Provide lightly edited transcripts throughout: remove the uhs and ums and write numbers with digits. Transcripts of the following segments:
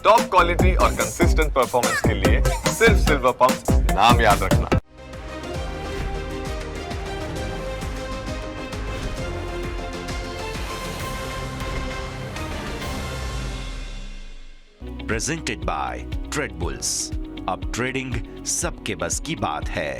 Top quality और consistent performance के लिए सिर्फ सिल्वर पंप नाम याद रखना। Presented by trade bulls. अब ट्रेडिंग सबके बस की बात है।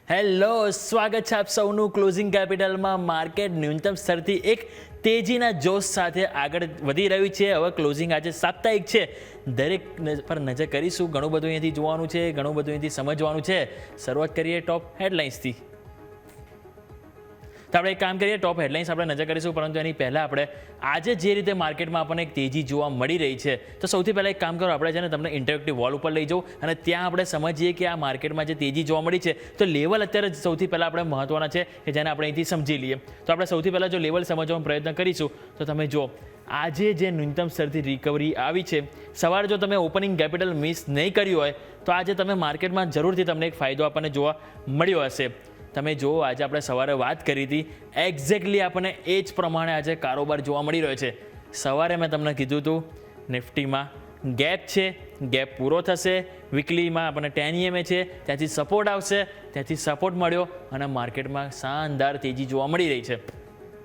હેલો, સ્વાગત છે આપ સૌનું ક્લોઝિંગ કેપિટલમાં। માર્કેટ ન્યૂનતમ સ્તરથી એક તેજીના જોશ સાથે આગળ વધી રહ્યું છે। હવે ક્લોઝિંગ આજે સાપ્તાહિક છે, દરેક પર નજર કરીશું। ઘણું બધું અહીંયાથી જોવાનું છે, ઘણું બધું અહીંયાથી સમજવાનું છે। શરૂઆત કરીએ ટોપ હેડલાઇન્સથી। તો આપણે એક કામ કરીએ, ટોપ હેડલાઇન્સ આપણે નજર કરીશું, પરંતુ એની પહેલાં આપણે આજે જે રીતે માર્કેટમાં આપણને એક તેજી જોવા મળી રહી છે, તો સૌથી પહેલાં એક કામ કરો, આપણે છે ને તમને ઇન્ટરેક્ટિવ વોલ ઉપર લઈ જાઉં અને ત્યાં આપણે સમજીએ કે આ માર્કેટમાં જે તેજી જોવા મળી છે, તો લેવલ અત્યારે સૌથી પહેલાં આપણે મહત્ત્વના છે કે જેને આપણે અહીંથી સમજી લઈએ। તો આપણે સૌથી પહેલાં જો લેવલ સમજવાનો પ્રયત્ન કરીશું, તો તમે જો આજે જે ન્યૂનતમ સ્તરથી રિકવરી આવી છે, સવારે જો તમે ઓપનિંગ કેપિટલ મિસ નહીં કર્યું હોય તો આજે તમે માર્કેટમાં જરૂરથી તમને એક ફાયદો આપણને જોવા મળ્યો હશે। તમે જો આજે આપણે સવારે વાત કરી હતી, એક્ઝેક્ટલી આપણને એ જ પ્રમાણે આજે કારોબાર જોવા મળી રહ્યો છે। સવારે મેં તમને કીધું હતું નિફ્ટીમાં ગેપ છે, ગેપ પૂરો થશે, વીકલીમાં આપણને 10 EMA છે, ત્યાંથી સપોર્ટ આવશે, ત્યાંથી સપોર્ટ મળ્યો અને માર્કેટમાં શાનદાર તેજી જોવા મળી રહી છે।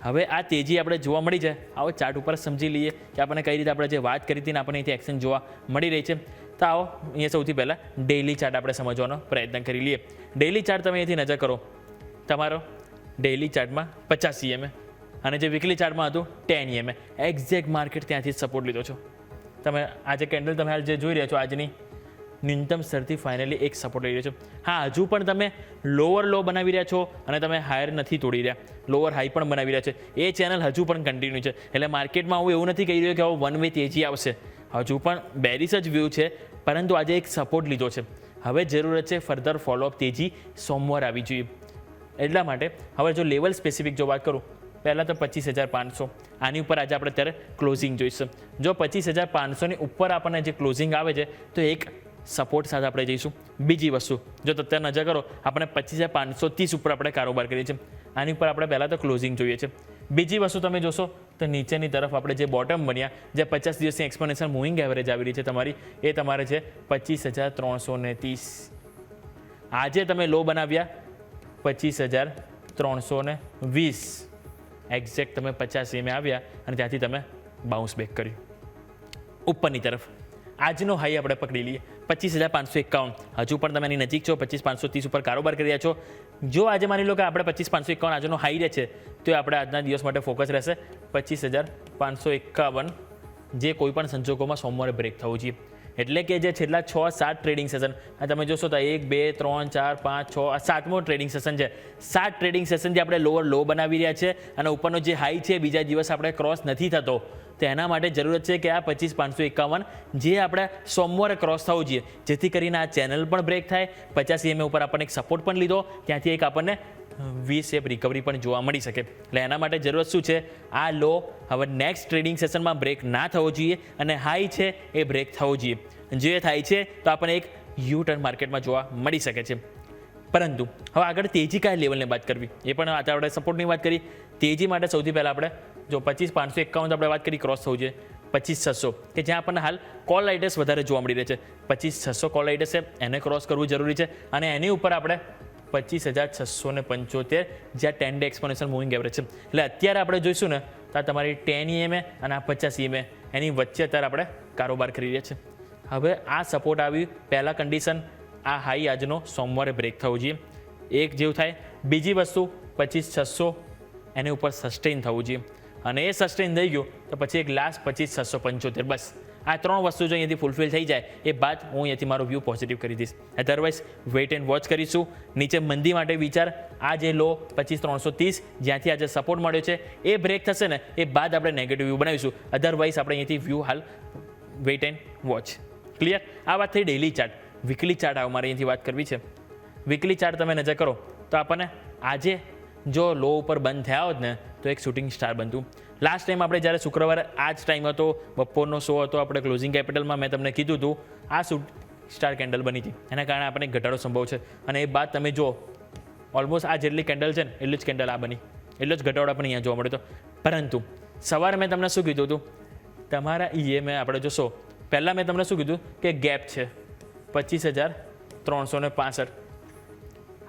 હવે આ તેજી આપણે જોવા મળી છે, આવો ચાર્ટ ઉપર સમજી લઈએ કે આપણને કઈ રીતે આપણે જે વાત કરી હતી ને આપણને અહીંથી એક્શન જોવા મળી રહી છે। તો આવો અહીંયા સૌથી પહેલાં ડેઇલી ચાર્ટ આપણે સમજવાનો પ્રયત્ન કરી લઈએ। ડેઇલી ચાર્ટ તમે અહીંથી નજર કરો, તમારો ડેઇલી ચાર્ટમાં 50 EMA અને જે વીકલી ચાર્ટમાં હતું 10 EMA, એક્ઝેક્ટ માર્કેટ ત્યાંથી જ સપોર્ટ લીધો છો તમે। આજે કેન્ડલ તમે હાલ જે જોઈ રહ્યા છો, આજની ન્યૂનતમ સ્તરથી ફાઇનલી એક સપોર્ટ લઈ રહ્યા છો। હા, હજુ પણ તમે લોઅર લો બનાવી રહ્યા છો અને તમે હાયર નથી તોડી રહ્યા, લોઅર હાઈ પણ બનાવી રહ્યા છે। એ ચેનલ હજુ પણ કન્ટિન્યુ છે, એટલે માર્કેટમાં હું એવું નથી કહી રહ્યો કે હવે વન વે તેજી આવશે, હજુ પણ બેરિશ જ વ્યૂ છે, પરંતુ આજે એક સપોર્ટ લીધો છે। હવે જરૂરત છે ફર્ધર ફોલોઅપ તેજી સોમવાર આવી જોઈએ। એટલા માટે હવે જો લેવલ સ્પેસિફિક જો વાત કરું, પહેલાં તો 25,500 આની ઉપર આજે આપણે અત્યારે ક્લોઝિંગ જોઈશું। જો 25,500ની ઉપર આપણને જે ક્લોઝિંગ આવે છે, તો એક સપોર્ટ સાથે આપણે જઈશું। બીજી વસ્તુ જો તો અત્યારે નજર કરો, આપણે 25,530 ઉપર આપણે કારોબાર કરીએ છીએ, આની ઉપર આપણે પહેલાં તો ક્લોઝિંગ જોઈએ છે। બીજી વસ્તુ તમે જોશો તો નીચેની તરફ આપણે જે બોટમ બન્યા, જે 50 દિવસની એક્સપોનેન્શિયલ મૂવિંગ એવરેજ આવી રહી છે તમારી, એ તમારે છે 25,330। આજે તમે લો બનાવ્યા 25,320, એક્ઝેક્ટ તમે 50 EMA આવ્યા અને ત્યાંથી તમે બાઉન્સ બેક કર્યું ઉપરની તરફ। આજનો હાઈ આપણે પકડી લઈએ 25,551, હજુ પણ તમે એની નજીક છો, 25,530 ઉપર કારોબાર કરી રહ્યા છો। જો આજે માની લો કે આપણે 25,551 આજનો હાઈ રહે છે, તો આપણે આજના દિવસ માટે ફોકસ રહેશે 25,551, જે કોઈ પણ સંજોગોમાં સોમવારે બ્રેક થવું જોઈએ। એટલે કે જે છેલ્લા 6-7 ટ્રેડિંગ સેશન, આ તમે જોશો તો 1, 2, 3, 4, 5, 6 આ 7મો ટ્રેડિંગ સેશન છે। 7 ટ્રેડિંગ સેશનથી આપણે લોઅર લો બનાવી રહ્યા છે અને ઉપરનો જે હાઈ છે બીજા દિવસ આપણે ક્રોસ નથી થતો, તો એના માટે જરૂરત છે કે આ 25,551 જે આપણે સોમવારે ક્રોસ થવું જોઈએ, જેથી કરીને આ ચેનલ પણ બ્રેક થાય, 50 EMA ઉપર આપણને એક સપોર્ટ પણ લીધો, ત્યાંથી એક આપણને વી શેપ રિકવરી પણ જોવા મળી શકે। એટલે એના માટે જરૂરત શું છે, આ લો હવે નેક્સ્ટ ટ્રેડિંગ સેશનમાં બ્રેક ના થવો જોઈએ અને હાઈ છે એ બ્રેક થવો જોઈએ। જે થાય છે તો આપણને એક યુ ટર્ન માર્કેટમાં જોવા મળી શકે છે। પરંતુ હવે આગળ તેજી કયા લેવલની વાત કરવી, એ પણ આપણે સપોર્ટની વાત કરી। તેજી માટે સૌથી પહેલાં આપણે જો 25,551 આપણે વાત કરી, ક્રોસ થવું જોઈએ 25,600, કે જ્યાં આપણને હાલ કોલ રાઇડર્સ વધારે જોવા મળી રહે છે। 25,600 કોલ રાઇડર્સ છે, એને ક્રોસ કરવું જરૂરી છે અને એની ઉપર આપણે 25,675 જ્યાં 10 ડે એક્સપોનેન્શિયલ મૂવિંગ એવરેજ છે। એટલે અત્યારે આપણે જોઈશું ને તો આ તમારી 10 EMA અને આ 50 EMA એની વચ્ચે અત્યારે આપણે કારોબાર કરી રહ્યા છીએ। હવે આ સપોર્ટ આવ્યું, પહેલાં કન્ડિશન આ હાઈ આજનો સોમવારે બ્રેક થવું જોઈએ, એક જેવું થાય। બીજી વસ્તુ 25,600 એની ઉપર સસ્ટેન થવું જોઈએ અને એ સસ્ટેન થઈ ગયું તો પછી એક લાસ્ટ 25,675, બસ આ 3 વસ્તુ જો અહીંયાથી ફૂલફિલ થઈ જાય એ બાદ હું અહીંયાથી મારો વ્યૂ પોઝિટિવ કરી દઈશ। અધરવાઇઝ વેઇટ એન્ડ વોચ કરીશું। નીચે મંદી માટે વિચાર, આ જે લો 25,330 જ્યાંથી આજે સપોર્ટ મળ્યો છે એ બ્રેક થશે ને એ બાદ આપણે નેગેટિવ વ્યૂ બનાવીશું। અધરવાઇઝ આપણે અહીંયાથી વ્યૂ હાલ વેઇટ એન્ડ વોચ। ક્લિયર? આ વાત થઈ ડેઇલી ચાર્ટ। વીકલી ચાર્ટ અમારે અહીંયાથી વાત કરવી છે। વીકલી ચાર્ટ તમે નજર કરો તો આપણને આજે જો લો ઉપર બંધ થયા હોત ને તો એક શૂટિંગ સ્ટાર બનતું। લાસ્ટ ટાઈમ આપણે જ્યારે શુક્રવારે આ જ ટાઈમ હતો, બપોરનો શો હતો, આપણે ક્લોઝિંગ કેપિટલમાં મેં તમને કીધું હતું આ સ્ટાર કેન્ડલ બની હતી, એના કારણે આપણને ઘટાડો સંભવ છે. અને એ બાદ તમે જુઓ ઓલમોસ્ટ આ જેટલી કેન્ડલ છે ને એટલી જ કેન્ડલ આ બની, એટલો જ ઘટાડો આપણને અહીંયા જોવા મળ્યો હતો. પરંતુ સવારે મેં તમને શું કીધું હતું, તમારા EMA આપણે જોશો, પહેલાં મેં તમને શું કીધું કે ગેપ છે 25,365.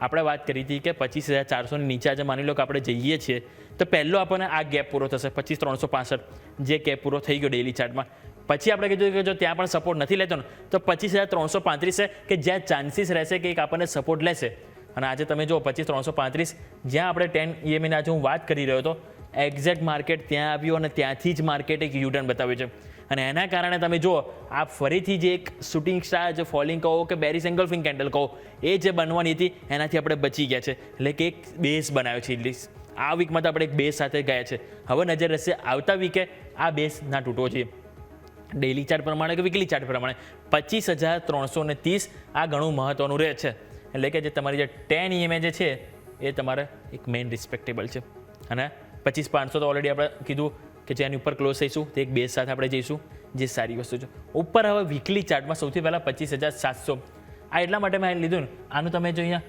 આપણે વાત કરી હતી કે 25,400 નીચે આજે માની લો કે આપણે જઈએ છીએ તો પહેલો આપણને આ ગેપ પૂરો થશે 25,365, જે ગેપ પૂરો થઈ ગયો ડેલી ચાર્ટમાં. પછી આપણે કીધું કે જો ત્યાં પણ સપોર્ટ નથી લેતો ને તો 25,335 છે કે જ્યાં ચાન્સીસ રહેશે કે એક આપણને સપોર્ટ લેશે. અને આજે તમે જો 25,335 જ્યાં આપણે 10 EMA આજે હું વાત કરી રહ્યો હતો, એક્ઝેક્ટ માર્કેટ ત્યાં આવ્યું અને ત્યાંથી જ માર્કેટ એક યુટર્ન બતાવ્યું છે. અને એના કારણે તમે જુઓ આ ફરીથી જે એક શૂટિંગ સ્ટાર, જે ફોલિંગ કહો કે બેરિસ એન્ગલ્ફિંગ કેન્ડલ કહો, એ જે બનવાની હતી એનાથી આપણે બચી ગયા છે. એટલે કે એક બેઝ બનાવ્યો છે એટલીસ્ટ. આ વીકમાં તો આપણે એક બેઝ સાથે ગયા છે. હવે નજર રહેશે આવતા વીકે આ બેઝ ના તૂટવો જોઈએ. ડેલી ચાર્ટ પ્રમાણે કે વીકલી ચાર્ટ પ્રમાણે 25,330 આ ઘણું મહત્વનું રહે છે. એટલે કે જે તમારી જે 10 EMA જે છે એ તમારે એક મેઇન રિસ્પેક્ટેબલ છે. અને 25,500 તો ઓલરેડી આપણે કીધું કે જેની ઉપર ક્લોઝ થઈશું તે એક બેઝ સાથે આપણે જઈશું, જે સારી વસ્તુ છે. ઉપર હવે વીકલી ચાર્ટમાં સૌથી પહેલાં 25,700 આ એટલા માટે મેં લીધું ને, આનું તમે જો અહીંયા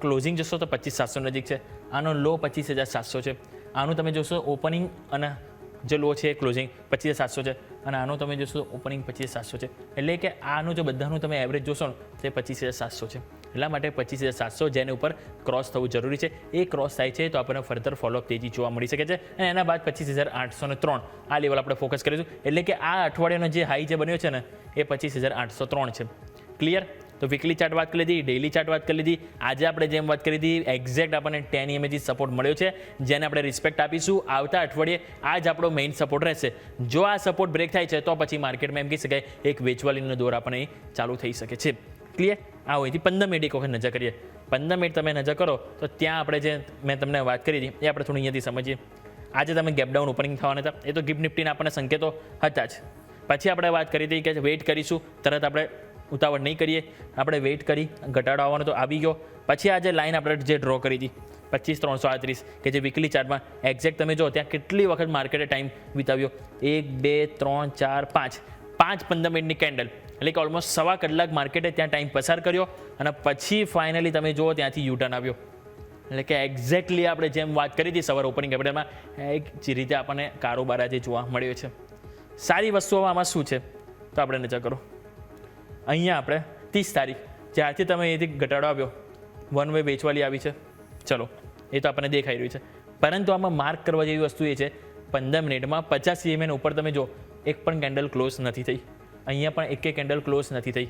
ક્લોઝિંગ જોશો તો 25,700 નજીક છે, આનો લો 25,700 છે, આનું તમે જોશો ઓપનિંગ અને જે લો છે ક્લોઝિંગ 25,700 છે, અને આનું તમે જોશો ઓપનિંગ 25,700 છે. એટલે કે આનું જો બધાનું તમે એવરેજ જોશો ને તે 25,700 છે. એટલા માટે 25,700 જેને ઉપર ક્રોસ થવું જરૂરી છે. એ ક્રોસ થાય છે તો આપણને ફર્ધર ફોલોઅપ તેજી જોવા મળી શકે છે. અને એના બાદ 25,803 આ લેવલ આપણે ફોકસ કરીશું. એટલે કે આ અઠવાડિયાનો જે હાઈ જે બન્યો છે ને એ 25,803 છે. ક્લિયર? તો વીકલી ચાર્ટ વાત કરી લીધી, ડેલી ચાર્ટ વાત કરી લીધી. આજે આપણે જેમ વાત કરી હતી એક્ઝેક્ટ આપણને 10 EMA સપોર્ટ મળ્યો છે, જેને આપણે રિસ્પેક્ટ આપીશું. આવતા અઠવાડિયે આ જ આપણો મેઇન સપોર્ટ રહેશે. જો આ સપોર્ટ બ્રેક થાય છે તો પછી માર્કેટમાં એમ કહી શકાય એક વેચવાલીનો દોર આપણને ચાલુ થઈ શકે છે. ક્લિયર? આ હોયથી 15 મિનિટ એક વખત નજર કરીએ. 15 મિનિટ તમે નજર કરો તો ત્યાં આપણે જે મેં તમને વાત કરી હતી એ આપણે થોડી અહીંયાથી સમજીએ. આજે તમે ગેપ ડાઉન ઓપનિંગ થવાના હતા, એ તો ગિફ્ટ નિફ્ટીના આપણને સંકેતો હતા જ. પછી આપણે વાત કરી હતી કે વેઇટ કરીશું, તરત આપણે ઉતાવળ નહીં કરીએ, આપણે વેઇટ કરી, ઘટાડો આવવાનો તો આવી ગયો. પછી આજે લાઈન આપણે જે ડ્રો કરી હતી 25,338 કે જે વીકલી ચાર્ટમાં એક્ઝેક્ટ તમે જો ત્યાં કેટલી વખત માર્કેટે ટાઈમ વિતાવ્યો, 1 2 3 4 5 15 મિનિટની કેન્ડલ. એટલે કે ઓલમોસ્ટ સવા કલાક માર્કેટે ત્યાં ટાઈમ પસાર કર્યો અને પછી ફાઇનલી તમે જુઓ ત્યાંથી યુટર્ન આવ્યો. એટલે કે એક્ઝેક્ટલી આપણે જેમ વાત કરી હતી સવારે ઓપનિંગ કેપિટલમાં એક જે રીતે આપણને કારોબાર આજે જોવા મળ્યો છે. સારી વસ્તુઓ આમાં શું છે તો આપણે નજર કરો. અહીંયા આપણે 30 તારીખ જ્યારથી તમે અહીંથી ઘટાડો આવ્યો, વન વે વેચવાલી આવી છે. ચલો એ તો આપણને દેખાઈ રહ્યું છે. પરંતુ આમાં માર્ક કરવા જેવી વસ્તુ એ છે 15 મિનિટમાં 50 EMA ઉપર તમે જો એક પણ કેન્ડલ ક્લોઝ નથી થઈ. અહીંયા પણ એક કેન્ડલ ક્લોઝ નથી થઈ.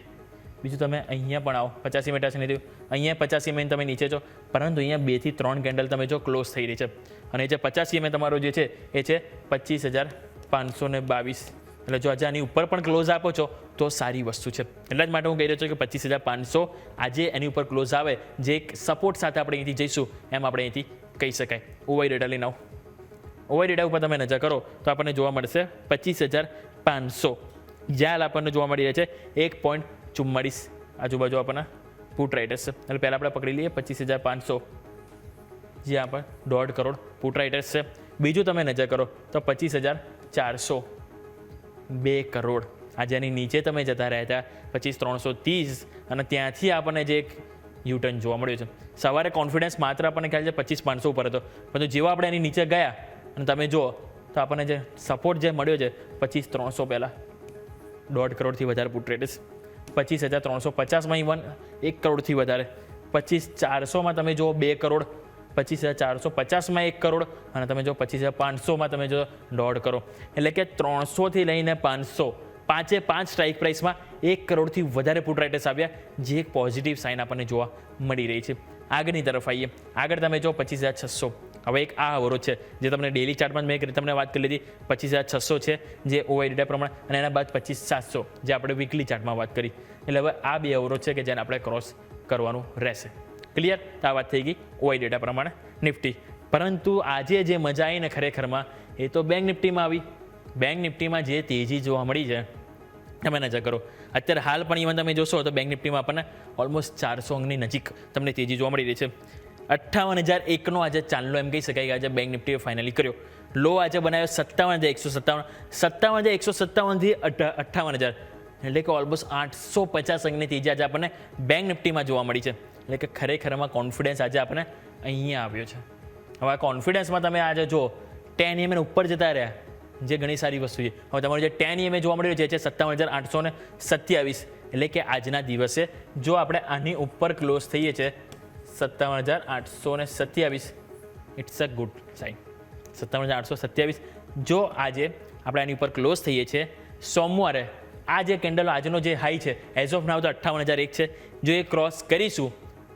બીજું તમે અહીંયા પણ આવો 50 EMA ટચ નથી થયું, અહીંયા 50 EMA તમે નીચે છો, પરંતુ અહીંયા 2 થી 3 કેન્ડલ તમે જો ક્લોઝ થઈ રહી છે. અને જે 50 EMA તમારો જે છે એ છે 25,522. એટલે જો આજે આની ઉપર પણ ક્લોઝ આપો છો તો સારી વસ્તુ છે. એટલા જ માટે હું કહી રહ્યો છું કે 25,500 આજે એની ઉપર ક્લોઝ આવે, જે એક સપોર્ટ સાથે આપણે અહીંથી જઈશું એમ આપણે અહીંથી કહી શકાય. ઓવાઈ ડેટા લઈને આવો. ઓવાઈ ડેટા ઉપર તમે નજર કરો તો આપણને જોવા મળશે 25,500 જ્યાં આપણને જોવા મળી રહે છે 1.44 આજુબાજુ આપણને પુટ રાઇટર્સ છે. એટલે પહેલાં આપણે પકડી લઈએ 25,500 જ્યાં આપણે 1.5 કરોડ પુટ રાઇટર્સ છે. બીજું તમે નજર કરો તો 25,400 2 કરોડ. આજે એની નીચે તમે જતા રહ્યા હતા 25,330 અને ત્યાંથી આપણને જે એક યુટર્ન જોવા મળ્યું છે. સવારે કોન્ફિડન્સ માત્ર આપણને ખ્યાલ છે 25,500 ઉપર હતો, પરંતુ જેવા આપણે એની નીચે ગયા અને તમે જુઓ તો આપણને જે સપોર્ટ જે મળ્યો છે 25,300 પહેલાં 1.5 કરોડથી વધારે પુટ રેટ્સ, 25,350માં ઇવન 1 કરોડથી વધારે, 25,400માં તમે જુઓ 2 કરોડ, 25,450માં 1 કરોડ અને તમે જો 25,500માં તમે જો 1.5 કરોડ. એટલે કે 300થી લઈને 500 5 સ્ટ્રાઇક પ્રાઇસમાં 1 કરોડથી વધારે પુટ રાઇટર્સ આવ્યા, જે એક પોઝિટિવ સાઇન આપણને જોવા મળી રહી છે. આગળની તરફ આવીએ. આગળ તમે જો 25,600. હવે એક આ અવરોધ છે જે તમને ડેલી ચાર્ટમાં મેં તમને વાત કરી લીધી 25,600 છે જે ઓવાઈ ડેટા પ્રમાણે, અને એના બાદ 25,700 જે આપણે વીકલી ચાર્ટમાં વાત કરી. એટલે હવે આ બે અવરોધ છે કે જેને આપણે ક્રોસ કરવાનું રહેશે. ક્લિયર? તો આ વાત થઈ ગઈ ઓવાઈ ડેટા પ્રમાણે નિફ્ટી. પરંતુ આજે જે મજા આવી ને ખરેખરમાં એ તો બેંક નિફ્ટીમાં આવી. બેંક નિફ્ટીમાં જે તેજી જોવા મળી છે તમે નજર કરો. અત્યારે હાલ પણ ઇવન તમે જોશો તો બેંક નિફ્ટીમાં આપણને ઓલમોસ્ટ 400 અંકની નજીક તમને તેજી જોવા મળી રહી છે. 58,001નો આજે ચાંદલો એમ કહી શકાય કે આજે બેંક નિફ્ટીએ ફાઇનલી કર્યો. લો આજે બનાવ્યો 57,157, 57,157થી 58,000 એટલે કે ઓલમોસ્ટ 850 અંકની તેજી આજે આપણને બેંક નિફ્ટીમાં જોવા મળી છે. એટલે કે ખરેખરમાં કોન્ફિડન્સ આજે આપણને અહીંયા આવ્યો છે. હવે આ કોન્ફિડન્સમાં તમે આજે જો 10 EMA ઉપર જતા રહ્યા, જે ઘણી સારી વસ્તુ છે. હવે તમારું જે 10 EMA જોવા મળી રહ્યું છે 57,827, એટલે કે આજના દિવસે જો આપણે આની ઉપર ક્લોઝ થઈએ છીએ 57,827, ઇટ્સ અ ગુડ સાઇન. 57,827 જો આજે આપણે આની ઉપર ક્લોઝ થઈએ છીએ સોમવારે, આ જે કેન્ડલ આજનો જે હાઈ છે એઝ ઓફ નાવ તો 58,001 છે. જો એ ક્રોસ કરીશું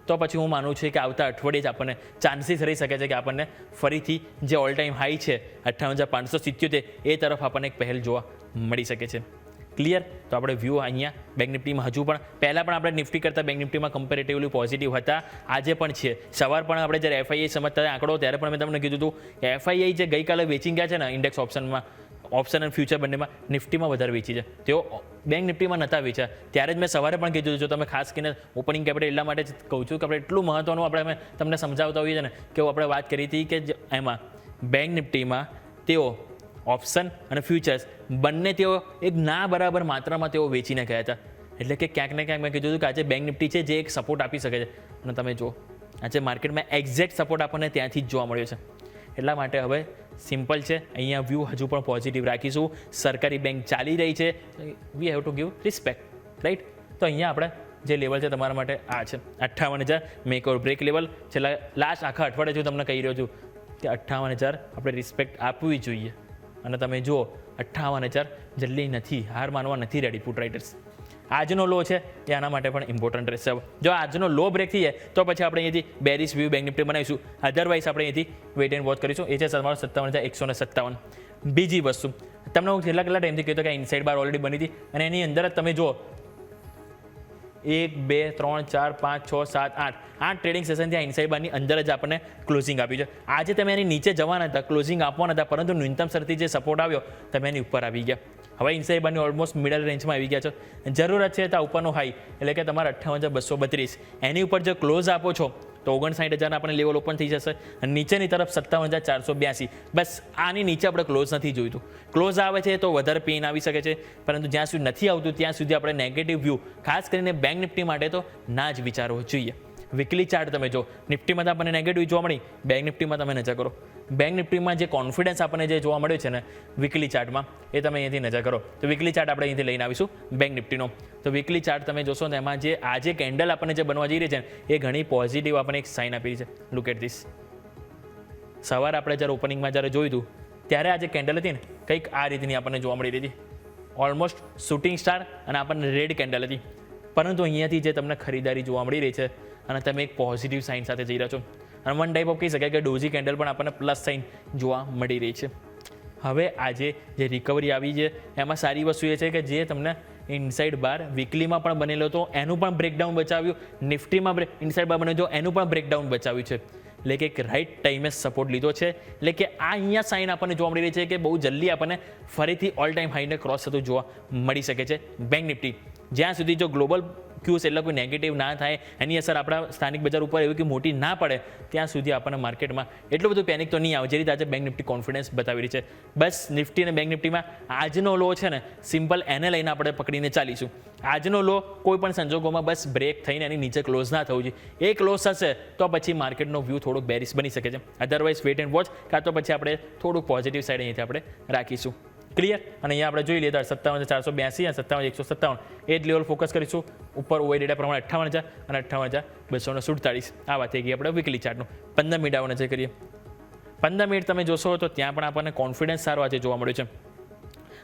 તો પછી હું માનું છું કે આવતા અઠવાડિયે જ આપણને ચાન્સીસ રહી શકે છે કે આપણને ફરીથી જે ઓલ ટાઈમ હાઈ છે 58,577 એ તરફ આપણને એક પહેલ જોવા મળી શકે છે. ક્લિયર? તો આપણે વ્યૂ અહીંયા બેંક નિફ્ટીમાં હજુ પણ પહેલાં પણ આપણે નિફ્ટી કરતાં બેંક નિફ્ટીમાં કમ્પેરેટિવલી પોઝિટિવ હતા, આજે પણ છે. સવાર પણ આપણે જ્યારે FII સમજતા આંકડો ત્યારે પણ મેં તમને કીધું હતું કે FII જે ગઈકાલે વેચી ગયા છે ને ઇન્ડેક્સ ઓપ્શનમાં, ઓપ્શન અને ફ્યુચર બંનેમાં, નિફ્ટીમાં વધારે વેચી છે. તેઓ બેંક નિફ્ટીમાં નહોતા વેચ્યા. ત્યારે જ મેં સવારે પણ કીધું જો તમે ખાસ કરીને ઓપનિંગ કેપિટલ એટલા માટે જ કહું છું કે આપણે એટલું મહત્ત્વનું આપણે તમને સમજાવતા હોઈએ છીએ ને કે આપણે વાત કરી હતી કે એમાં બેંક નિફ્ટીમાં તેઓ ઓપ્શન અને ફ્યુચર્સ બંને તેઓ એક ના બરાબર માત્રામાં તેઓ વેચીને ગયા હતા. એટલે કે ક્યાંક ને ક્યાંક મેં કીધું હતું કે આજે બેંક નિફ્ટી છે જે એક સપોર્ટ આપી શકે છે, અને તમે જુઓ આજે માર્કેટમાં એક્ઝેક્ટ સપોર્ટ આપણને ત્યાંથી જ જોવા મળ્યો છે. એટલા માટે હવે સિમ્પલ છે, અહીંયા વ્યૂ હજુ પણ પોઝિટિવ રાખીશું. સરકારી બેંક ચાલી રહી છે, we have to give respect, right? તો અહીંયા આપણે જે લેવલ છે તમારા માટે આ છે 58,000 મેક ઓર બ્રેક લેવલ. છેલ્લા લાસ્ટ આખા અઠવાડિયે હું તમને કહી રહ્યો છું કે 58,000 આપણે રિસ્પેક્ટ આપવી જોઈએ. અને તમે જુઓ 58,000 જલ્દી નથી, હાર માનવા નથી રેડી પુટ રાઇટર્સ. આજનો લો છે એ આના માટે પણ ઇમ્પોર્ટન્ટ રહેશે. જો આજનો લો બ્રેક થઈ જાય તો પછી આપણે અહીંયાથી બેરિશ વ્યૂ બેંક નિફ્ટી બનાવીશું. અધરવાઇઝ આપણે અહીંયાથી વેઇટ એન્ડ વોચ કરીશું. એ છે તમારો 57,157. બીજી વસ્તુ તમને હું કેટલા ટાઈમથી કહેતો કે ઇનસાઇડ બાર ઓલરેડી બની હતી, અને એની અંદર જ તમે જુઓ 1 2 3 4 5 6 7 8 ટ્રેડિંગ સેશનથી આ ઇનસાઇડ બારની અંદર જ આપણને ક્લોઝિંગ આપ્યું છે. આજે તમે એની નીચે જવાના હતા, ક્લોઝિંગ આપવાના હતા, પરંતુ ન્યૂનતમ શરતી જે સપોર્ટ આવ્યો તમે એની ઉપર આવી ગયા. હવે ઇનસાઇડ બારની ઓલમોસ્ટ મિડલ રેન્જમાં આવી ગયા છો. જરૂરત છે તો ઉપરનો હાઈ એટલે કે તમારા 58,232 એની ઉપર જો ક્લોઝ આપો છો તો 59,000 આપણે લેવલ ઓપન થઈ જશે. અને નીચેની તરફ 57,482. બસ આની નીચે આપણે ક્લોઝ નથી જોઈતું. ક્લોઝ આવે છે તો વધારે પેઇન આવી શકે છે, પરંતુ જ્યાં સુધી નથી આવતું ત્યાં સુધી આપણે નેગેટિવ વ્યૂ ખાસ કરીને બેંક નિફ્ટી માટે તો ના જ વિચારવો જોઈએ. વીકલી ચાર્ટ તમે જો નિફ્ટીમાં તો આપણને નેગેટિવ જોવા મળી, બેંક નિફ્ટીમાં તમે નજર કરો. બેંક નિફ્ટીમાં જે કોન્ફિડન્સ આપણને જે જોવા મળ્યો છે ને વીકલી ચાર્ટમાં, એ તમે અહીંયાથી નજર કરો. તો વીકલી ચાર્ટ આપણે અહીંથી લઈને આવીશું બેંક નિફ્ટીનો. તો વીકલી ચાર્ટ તમે જોશો ને એમાં જે આજે કેન્ડલ આપણને જે બનવા જઈ રહી છે એ ઘણી પોઝિટિવ આપણને એક સાઇન આપી છે. Look at this. સવારે આપણે જ્યારે ઓપનિંગમાં જ્યારે જોયું હતું ત્યારે આજે કેન્ડલ હતી ને કંઈક આ રીતની આપણને જોવા મળી રહી હતી, ઓલમોસ્ટ શૂટિંગ સ્ટાર, અને આપણને રેડ કેન્ડલ હતી. પરંતુ અહીંયાથી જે તમને ખરીદારી જોવા મળી રહી છે અને તમે એક પોઝિટિવ સાઇન સાથે જઈ રહ્યા છો, અને વન ટાઈપ ઓફ કહી શકાય કે ડોઝી કેન્ડલ પણ આપણને પ્લસ સાઇન જોવા મળી રહી છે. હવે આજે જે રિકવરી આવી છે એમાં સારી વસ્તુ એ છે કે જે તમને ઇનસાઇડ બાર વીકલીમાં પણ બનેલો હતો એનું પણ બ્રેકડાઉન બચાવ્યું, નિફ્ટીમાં ઇનસાઇડ બાર બન્યો હતો એનું પણ બ્રેકડાઉન બચાવ્યું છે. એટલે કે એક રાઇટ ટાઈમે સપોર્ટ લીધો છે. એટલે કે આ અહીંયા સાઇન આપણને જોવા મળી રહી છે કે બહુ જલ્દી આપણને ફરીથી ઓલ ટાઈમ હાઈને ક્રોસ થતું જોવા મળી શકે છે બેંક નિફ્ટી. જ્યાં સુધી જો ગ્લોબલ ક્યુઝ એટલે કોઈ નેગેટિવ ના થાય, એની અસર આપણા સ્થાનિક બજાર ઉપર એવી કે મોટી ના પડે, ત્યાં સુધી આપણને માર્કેટમાં એટલું બધું પેનિક તો નહીં આવે જે રીતે આજે બેંક નિફ્ટી કોન્ફિડન્સ બતાવી રહી છે. બસ નિફ્ટી અને બેંક નિફ્ટીમાં આજનો લો છે ને સિમ્પલ એને લઈને આપણે પકડીને ચાલીશું. આજનો લો કોઈ પણ સંજોગોમાં બસ બ્રેક થઈને એની નીચે ક્લોઝ ના થવું જોઈએ. એ ક્લોઝ થશે તો પછી માર્કેટનો વ્યૂ થોડોક બેરિશ બની શકે છે. અધરવાઇઝ વેટ એન્ડ વોચ, કાં તો પછી આપણે થોડુંક પોઝિટિવ સાઈડ અહીંયાથી આપણે રાખીશું. ક્લિયર? અને અહીંયા આપણે જોઈ લઈએ તો 57,482 અને 57,157 એ જ લેવલ ફોકસ કરીશું. ઉપર ઓએ ડેટા પ્રમાણે 58,000 અને 58,247. આ વાત થઈ ગઈ આપણે વીકલી ચાર્ટનું. 15 મિનિટ આવો નજર કરીએ. 15 મિનિટ તમે જોશો તો ત્યાં પણ આપણને કોન્ફિડન્સ સારો આજે જોવા મળ્યો છે.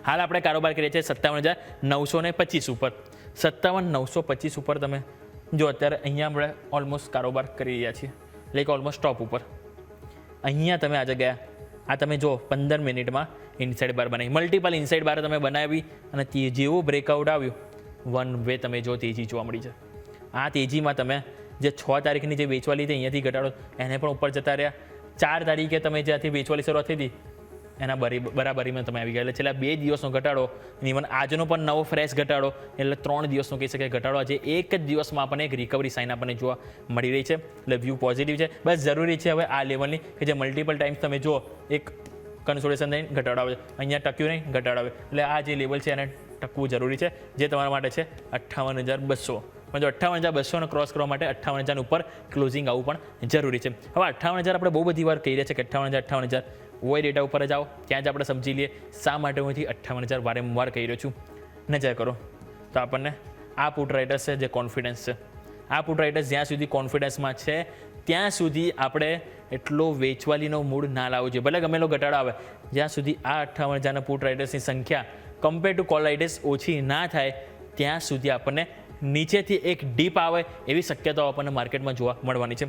હાલ આપણે કારોબાર કરીએ છીએ 57,925 ઉપર. 57,925 ઉપર તમે જો અત્યારે અહીંયા આપણે ઓલમોસ્ટ કારોબાર કરી રહ્યા છીએ, એટલે કે ઓલમોસ્ટ ટોપ ઉપર. અહીંયા તમે આજે ગયા, આ તમે જો 15 મિનિટમાં ઇનસાઇડ બાર બનાવી, મલ્ટિપલ ઇનસાઇડ બાર તમે બનાવી, અને જેવું બ્રેકઆઉટ આવ્યું વન વે તમે જો તેજી જોવા મળી છે. આ તેજીમાં તમે જે 6 તારીખની જે વેચવા લીધી અહીંયાથી ઘટાડો એને પણ ઉપર જતા રહ્યા. 4 તારીખે તમે જ્યાંથી વેચવાની શરૂઆત થઈ હતી એના બરાબરીમાં તમે આવી ગયા. એટલે છેલ્લા 2 દિવસનો ઘટાડો, ઇવન આજનો પણ નવો ફ્રેશ ઘટાડો, એટલે 3 દિવસનો કહી શકાય ઘટાડો. આજે એક જ દિવસમાં આપણને એક રિકવરી સાઇન આપણને જોવા મળી રહી છે. એટલે વ્યૂ પોઝિટિવ છે. બસ જરૂરી છે હવે આ લેવલની કે જે મલ્ટિપલ ટાઈમ્સ તમે જુઓ એક કન્સોલેશન થઈને ઘટાડો આવે, અહીંયા ટક્યું નહીં ઘટાડો આવે. એટલે આ જે લેવલ છે એને ટકવું જરૂરી છે, જે તમારા માટે છે 58,200. પણ જો 58,200 ક્રોસ કરવા માટે 58,000 ઉપર ક્લોઝિંગ આવવું પણ જરૂરી છે. હવે 58,000 આપણે બહુ બધી વાર કહી રહ્યા છે કે 58,000 ઓય ડેટા ઉપર જ આવો, ત્યાં જ આપણે સમજી લઈએ શા માટે હું 58,000 વારંવાર કહી રહ્યો છું. નજર કરો તો આપણને આ પુટ રાઇટર્સ છે જે કોન્ફિડન્સ છે. આ પુટ રાઇટર્સ જ્યાં સુધી કોન્ફિડન્સમાં છે ત્યાં સુધી આપણે એટલો વેચવાલીનો મૂડ ના લાવવો જોઈએ, ભલે ગમેલો ઘટાડો આવે. જ્યાં સુધી આ 58,000 પુટ રાઇટર્સની સંખ્યા કમ્પેર ટુ કોલ રાઇટર્સ ઓછી ના થાય ત્યાં સુધી આપણને નીચેથી એક ડીપ આવે એવી શક્યતાઓ આપણને માર્કેટમાં જોવા મળવાની છે.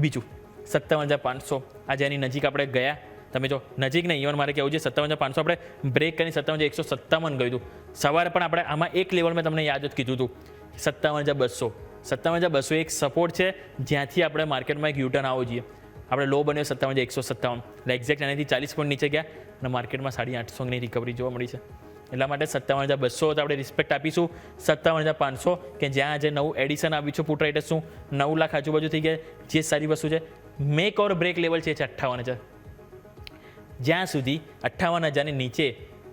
બીજું 57,500 આજે એની નજીક આપણે ગયા. તમે જો નજીક નહીં, ઇવન મારે કહેવું છે 57,500 આપણે બ્રેક કરીને 57,157 ગયું હતું. સવારે પણ આપણે આમાં એક લેવલ મેં તમને યાદ જ કીધું હતું 57,200. 57,200 એક સપોર્ટ છે જ્યાંથી આપણે માર્કેટમાં એક યુટર્ન આવવો જોઈએ. આપણે લો બન્યો 57,157, એટલે એક્ઝેક્ટ એનાથી 40 પોઈન્ટ નીચે ગયા અને માર્કેટમાં 850ની રિકવરી જોવા મળી છે. એટલા માટે 57,200 તો આપણે રિસ્પેક્ટ આપીશું. 57,500 કે જ્યાં આજે નવું એડિશન આવ્યું છે પુટ રાઇટર્સનું 9 લાખ આજુબાજુ થઈ ગયા, જે સારી વસ્તુ છે. મેક ઓર બ્રેક લેવલ છે 58,000. જ્યાં સુધી 58,000ની નીચે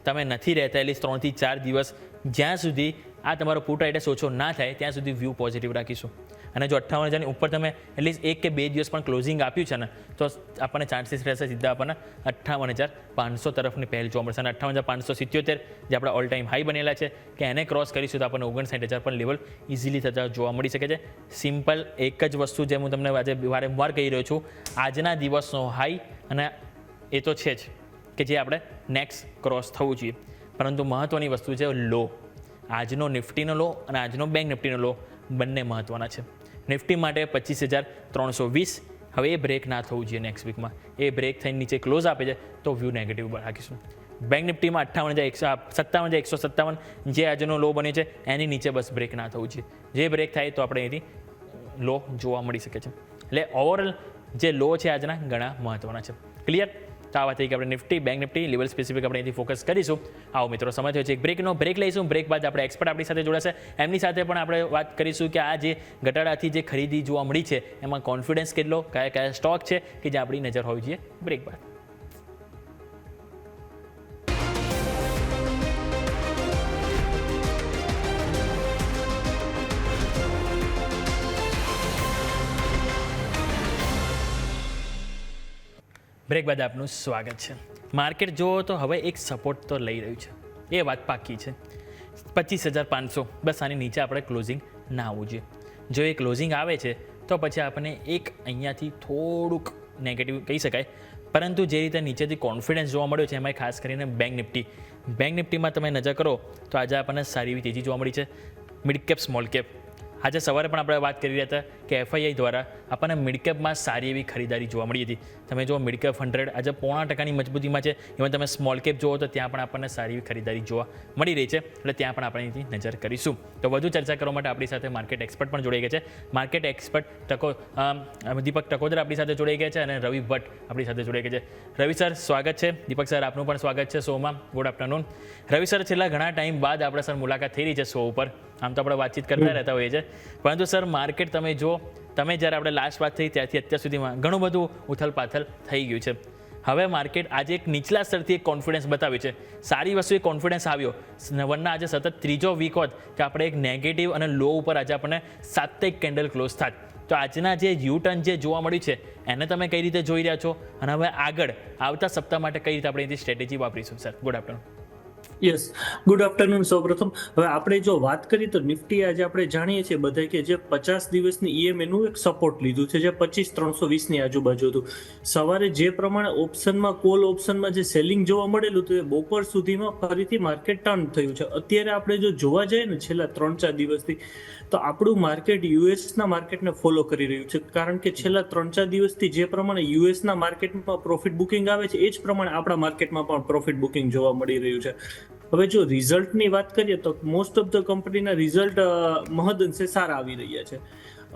તમે નથી રહેતા એટલીસ્ટ 3 થી 4 દિવસ, જ્યાં સુધી આ તમારો પુટ રાઇટર્સ ઓછો ના થાય ત્યાં સુધી વ્યૂ પોઝિટિવ રાખીશું. અને જો 58,000ની ઉપર તમે એટલીસ્ટ 1 કે 2 દિવસ પણ ક્લોઝિંગ આપ્યું છે ને તો આપણને ચાન્સીસ રહેશે સીધા આપણને 58,500 તરફની પહેલ જોવા મળશે. અને 58,577 જે આપણા ઓલ ટાઈમ હાઈ બનેલા છે કે એને ક્રોસ કરીશું તો આપણને 59,000 પર લેવલ ઇઝીલી થતા જોવા મળી શકે છે. સિમ્પલ એક જ વસ્તુ જે હું તમને આજે વારંવાર કહી રહ્યો છું, આજના દિવસનો હાઈ અને એ તો છે જ કે જે આપણે નેક્સ્ટ ક્રોસ થવું જોઈએ, પરંતુ મહત્ત્વની વસ્તુ છે લો. આજનો નિફ્ટીનો લો અને આજનો બેંક નિફ્ટીનો લો બંને મહત્ત્વના છે. નિફ્ટી માટે 25,320. હવે એ બ્રેક ના થવું જોઈએ નેક્સ્ટ વીકમાં. એ બ્રેક થઈને નીચે ક્લોઝ આપે છે તો વ્યૂ નેગેટિવ રાખીશું. બેંક નિફ્ટીમાં 57,157 જે આજનો લો બને છે એની નીચે બસ બ્રેક ના થવું જોઈએ. જે બ્રેક થાય તો આપણે એથી લો જોવા મળી શકે છે. એટલે ઓવરઓલ જે લો છે આજના ઘણા મહત્ત્વના છે. ક્લિયર? તો આ વાત થઈ કે આપણે Nifty bank Nifty level specific આપણે અહીંથી ફોકસ કરીશું. આવો મિત્રો, સમય થયો છે એક બ્રેક લઈશું. બ્રેક બાદ આપણે એક્સપર્ટ આપણી સાથે જોડાશે, એમની સાથે પણ આપણે વાત કરીશું કે આ જે ઘટાડાથી જે ખરીદી જોવા મળી છે એમાં કોન્ફિડન્સ કેટલો, કયા કયા સ્ટોક છે કે જે આપણી નજર હોવી જોઈએ. બ્રેક બાદ બ્રેક બાદ આપનું સ્વાગત છે. માર્કેટ જુઓ તો હવે એક સપોર્ટ તો લઈ રહ્યું છે, એ વાત પાકી છે. 25,500 બસ આની નીચે આપણે ક્લોઝિંગ ના આવવું જોઈએ. જો એ ક્લોઝિંગ આવે છે તો પછી આપણને એક અહીંયાથી થોડુંક નેગેટિવ કહી શકાય, પરંતુ જે રીતે નીચેથી કોન્ફિડન્સ જોવા મળ્યો છે એમાં ખાસ કરીને બેંક નિફ્ટીમાં તમે નજર કરો તો આજે આપણને સારી એવી તેજી જોવા મળી છે. મિડ કેપ સ્મોલ કેપ આજે સવારે પણ આપણે વાત કરી રહ્યા હતા કે FII દ્વારા આપણને મિડકેપમાં સારી એવી ખરીદારી જોવા મળી હતી. તમે જો મિડકેપ 100 આજે 0.5% મજબૂતીમાં છે. ઇવન તમે સ્મોલ કેપ જુઓ તો ત્યાં પણ આપણને સારી એવી ખરીદારી જોવા મળી રહી છે, એટલે ત્યાં પણ આપણે અહીંથી નજર કરીશું. તો વધુ ચર્ચા કરવા માટે આપણી સાથે માર્કેટ એક્સપર્ટ પણ જોડાઈ ગયા છે. માર્કેટ એક્સપર્ટ દીપક ટકોદર આપણી સાથે જોડાઈ ગયા છે અને રવિ ભટ્ટ આપણી સાથે જોડાઈ ગયા છે. રવિ સર સ્વાગત છે. દીપક સર આપનું પણ સ્વાગત છે શોમાં. Good afternoon. રવિ સર, છેલ્લા ઘણા ટાઈમ બાદ આપણે સર મુલાકાત થઈ રહી છે શો ઉપર. આમ તો આપણે વાતચીત કરતા રહેતા હોઈએ છીએ, પરંતુ સર માર્કેટ તમે જો જ્યારે આપણે લાસ્ટ વાત થઈ ત્યાંથી અત્યાર સુધીમાં ઘણું બધું ઉથલ પાથલ થઈ ગયું છે. હવે માર્કેટ આજે એક નીચલા સ્તરથી એક કોન્ફિડન્સ બતાવ્યું છે. સારી વસ્તુ એ કોન્ફિડન્સ આવ્યો. વરના આજે સતત ત્રીજો વીક હોત કે આપણે એક નેગેટિવ અને લો ઉપર આજે આપણને 7 કેન્ડલ ક્લોઝ થાત. તો આજના જે યુટર્ન જે જોવા મળ્યું છે એને તમે કઈ રીતે જોઈ રહ્યા છો અને હવે આગળ આવતા સપ્તાહ માટે કઈ રીતે આપણે એની સ્ટ્રેટેજી વાપરીશું? Sir, good afternoon. Yes, good afternoon. સૌપ્રથમ હવે આપણે જો વાત કરીએ તો નિફ્ટી આજે આપણે જાણીએ છીએ બધા કે જે 50 દિવસની EMA નું એક સપોર્ટ લીધું છે જે 25,320ની આજુબાજુ હતું. સવારે જે પ્રમાણે ઓપ્શનમાં કોલ ઓપ્શનમાં જે સેલિંગ જોવા મળેલું હતું એ બપોર સુધીમાં ફરીથી માર્કેટ ટર્ન થયું છે. અત્યારે આપણે જો જોવા જઈએ ને છેલ્લા 3-4 દિવસથી તો આપણું માર્કેટ યુએસના માર્કેટને ફોલો કરી રહ્યું છે, કારણ કે છેલ્લા 3-4 દિવસથી જે પ્રમાણે યુએસના માર્કેટમાં પ્રોફિટ બુકિંગ આવે છે એ જ પ્રમાણે આપણા માર્કેટમાં પણ પ્રોફિટ બુકિંગ જોવા મળી રહ્યું છે. હવે જો રિઝલ્ટની વાત કરીએ તો મોસ્ટ ઓફ ધ કંપનીના રિઝલ્ટ મહદઅંશે સારા આવી રહ્યા છે.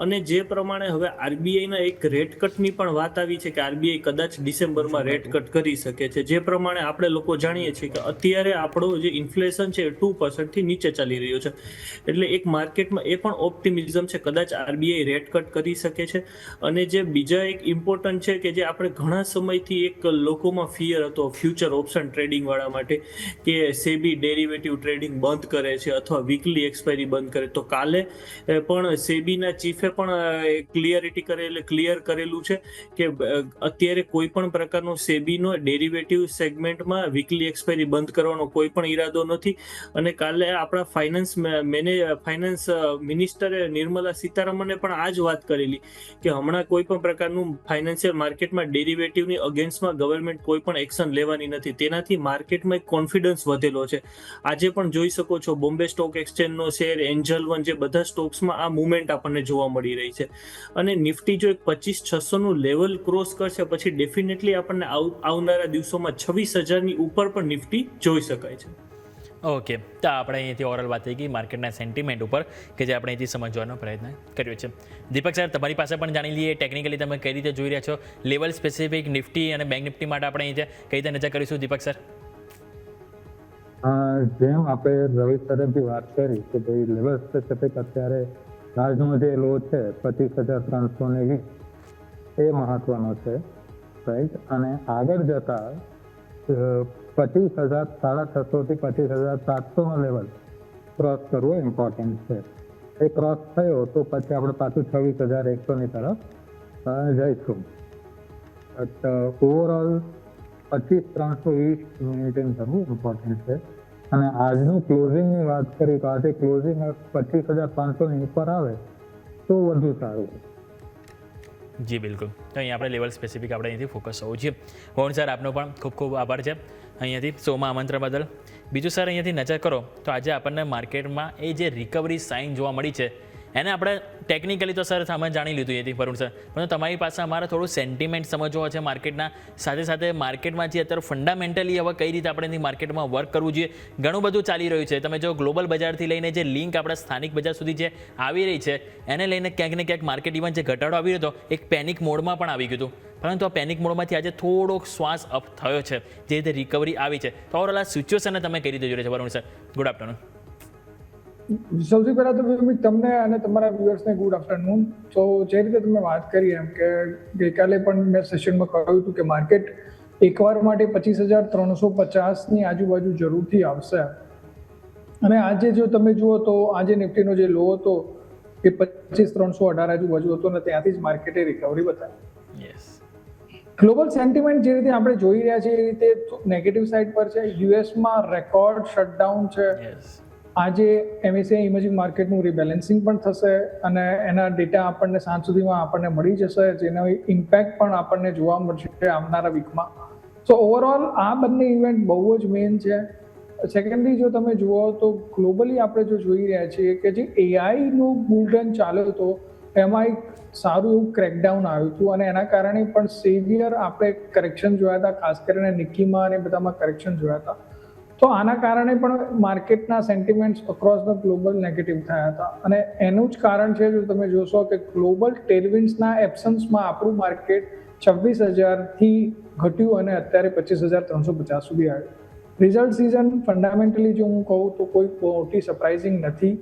અને જે પ્રમાણે હવે આરબીઆઈના એક રેટ કટની પણ વાત આવી છે કે આરબીઆઈ કદાચ ડિસેમ્બરમાં રેટ કટ કરી શકે છે. જે પ્રમાણે આપણે લોકો જાણીએ છીએ કે અત્યારે આપણો જે ઇન્ફ્લેશન છે એ 2% થી નીચે ચાલી રહ્યો છે, એટલે એક માર્કેટમાં એ પણ ઓપ્ટિમિઝમ છે કદાચ આરબીઆઈ રેટ કટ કરી શકે છે. અને જે બીજા એક ઇમ્પોર્ટન્ટ છે કે જે આપણે ઘણા સમયથી એક લોકોમાં ફિયર હતો ફ્યુચર ઓપ્શન ટ્રેડિંગ વાળા માટે કે સેબી ડેરિવેટિવ ટ્રેડિંગ બંધ કરે છે અથવા વીકલી એક્સપાયરી બંધ કરે, તો કાલે પણ સેબીના ચીફે પણ ક્લિયર કરેલું છે કે અત્યારે કોઈ પણ પ્રકારનો સેબીનો ડેરિવેટિવ સેગમેન્ટમાં વીકલી એક્સપાયરી બંધ કરવાનો કોઈ પણ ઈરાદો નથી. અને કાલે આપણા ફાઇનાન્સ મિનિસ્ટરે નિર્મલા સીતારમણે પણ આ જ વાત કરેલી કે હમણાં કોઈ પણ પ્રકારનું ફાઇનાન્શિયલ માર્કેટમાં ડેરિવેટિવની અગેન્સ્ટમાં ગવર્મેન્ટ કોઈ પણ એક્શન લેવાની નથી. તેનાથી માર્કેટમાં એક કોન્ફિડન્સ વધેલો છે. આજે પણ જોઈ શકો છો બોમ્બે સ્ટોક એક્સચેન્જનો શેર, એન્જલ વન, જે બધા સ્ટોક્સમાં આ મુવમેન્ટ આપણને જોવા મળી રહી છે. અને નિફ્ટી જો એક 25,600 નું લેવલ ક્રોસ કરશે પછી ડેફિનેટલી આપણને આવનારા દિવસોમાં 26,000ની ઉપર પણ નિફ્ટી જોઈ શકાય છે. ઓકે, તો આપણે અહીંયાથી ઓવરઓલ વાત થઈ ગઈ માર્કેટના સેન્ટિમેન્ટ ઉપર કે જે આપણે અહીંથી સમજવાનો પ્રયત્ન કર્યો છે. દીપક સર, તમારી પાસે પણ જાણી લઈએ ટેકનિકલી તમે કઈ રીતે જોઈ રહ્યા છો લેવલ સ્પેસિફિક નિફ્ટી અને બેંક નિફ્ટી માટે આપણે અહીંથી કઈ રીતે નજર કરીશું. દીપક સર, જેમ આપણે રવિ સરે બી વાત કરી કે ભાઈ લેવલ સ્પેસિફિક અત્યારે આજનો જે લો છે 25,320 એ મહત્વનો છે, રાઈટ. અને આગળ જતા 25,650 થી 25,700 નો લેવલ ક્રોસ કરવો ઇમ્પોર્ટન્ટ છે. એ ક્રોસ થયો તો પછી આપણે પાછું 26,100 ની તરફ જઈશું. બટ ઓવરઓલ 25,320 મેન્ટેન કરવું ઇમ્પોર્ટન્ટ છે. અને આજનું ક્લોઝિંગની વાત કરી તો આજે ક્લોઝિંગ 25,500 ની ઉપર આવે તો વધુ સારું. જી બિલકુલ. તો અહીંયા આપણે લેવલ સ્પેસિફિક આપણે અહીંથી ફોકસ હોવું જોઈએ. પવન સર, આપનો પણ ખૂબ ખૂબ આભાર છે અહીંયાથી શોમાં આમંત્રણ બદલ. બીજું સર, અહીંયાથી નજર કરો તો આજે આપણને માર્કેટમાં એ જે રિકવરી સાઇન જોવા મળી છે એને આપણે ટેકનિકલી તો સર સામે જાણી લીધું એથી વરુણ સર, પણ તમારી પાસે અમારે થોડું સેન્ટિમેન્ટ સમજવો છે માર્કેટના, સાથે સાથે માર્કેટમાં જે અત્યારે ફંડામેન્ટલી હવે કઈ રીતે આપણે માર્કેટમાં વર્ક કરવું જોઈએ. ઘણું બધું ચાલી રહ્યું છે. તમે જો ગ્લોબલ બજારથી લઈને જે લિંક આપણા સ્થાનિક બજાર સુધી જે આવી રહી છે એને લઈને ક્યાંક ને ક્યાંક માર્કેટ ઇવન જે ઘટાડો આવી રહ્યો હતો એક પેનિક મોડમાં પણ આવી ગયું હતું, પરંતુ આ પેનિક મોડમાંથી આજે થોડોક શ્વાસ અપ થયો છે, જે રીતે રિકવરી આવી છે. તો ઓવરઓલ આ સિચ્યુએશનને તમે કઈ રીતે જોઈ રહ્યા છો વરુણ સર? Good afternoon. સૌથી પહેલાં તો તમને અને તમારા વ્યુઅર્સને ગુડ આફ્ટરનૂન. તો જે રીતે તમે વાત કરી એમ કે ગઈકાલે પણ મેં સેશનમાં કહ્યું હતું કે માર્કેટ એકવાર માટે 25,350ની આજુબાજુ જરૂરથી આવશે. અને આજે જો તમે જુઓ તો આજે નિફ્ટીનો જે લો હતો એ 25,318 આજુબાજુ હતો ને ત્યાંથી જ માર્કેટે રિકવરી બતાવી. યસ. ગ્લોબલ સેન્ટિમેન્ટ જે રીતે આપણે જોઈ રહ્યા છીએ એ રીતે નેગેટિવ સાઇડ પર છે. યુએસમાં રેકોર્ડ શટડાઉન છે. યસ. આજે એમએસસીઆઈ ઇમર્જિંગ માર્કેટનું રિબેલેન્સિંગ પણ થશે અને એના ડેટા આપણને સાંજ સુધીમાં આપણને મળી જશે, જેનો ઇમ્પેક્ટ પણ આપણને જોવા મળશે આવનારા વીકમાં. સો ઓવરઓલ આ બંને ઇવેન્ટ બહુ જ મેઇન છે. સેકન્ડલી જો તમે જુઓ તો ગ્લોબલી આપણે જો જોઈ રહ્યા છીએ કે જે એઆઈનું બુલરન ચાલ્યો હતો એમાં એક સારું એવું ક્રેકડાઉન આવ્યું હતું અને એના કારણે પણ સેવિયર આપણે કરેક્શન જોયા હતા, ખાસ કરીને નિકીમાં અને બધામાં કરેક્શન જોયા હતા. તો આના કારણે પણ માર્કેટના sentiments across the global negative થયા હતા અને એનું જ કારણ છે જો તમે જોશો કે ગ્લોબલ ટેલવિન્ડ્સના એબ્સન્સમાં આપણું માર્કેટ 26,000થી ઘટ્યું અને અત્યારે 25,350 સુધી આવ્યું. રિઝલ્ટ સિઝન ફંડામેન્ટલી જો હું કહું તો કોઈ મોટી સરપ્રાઇઝિંગ નથી.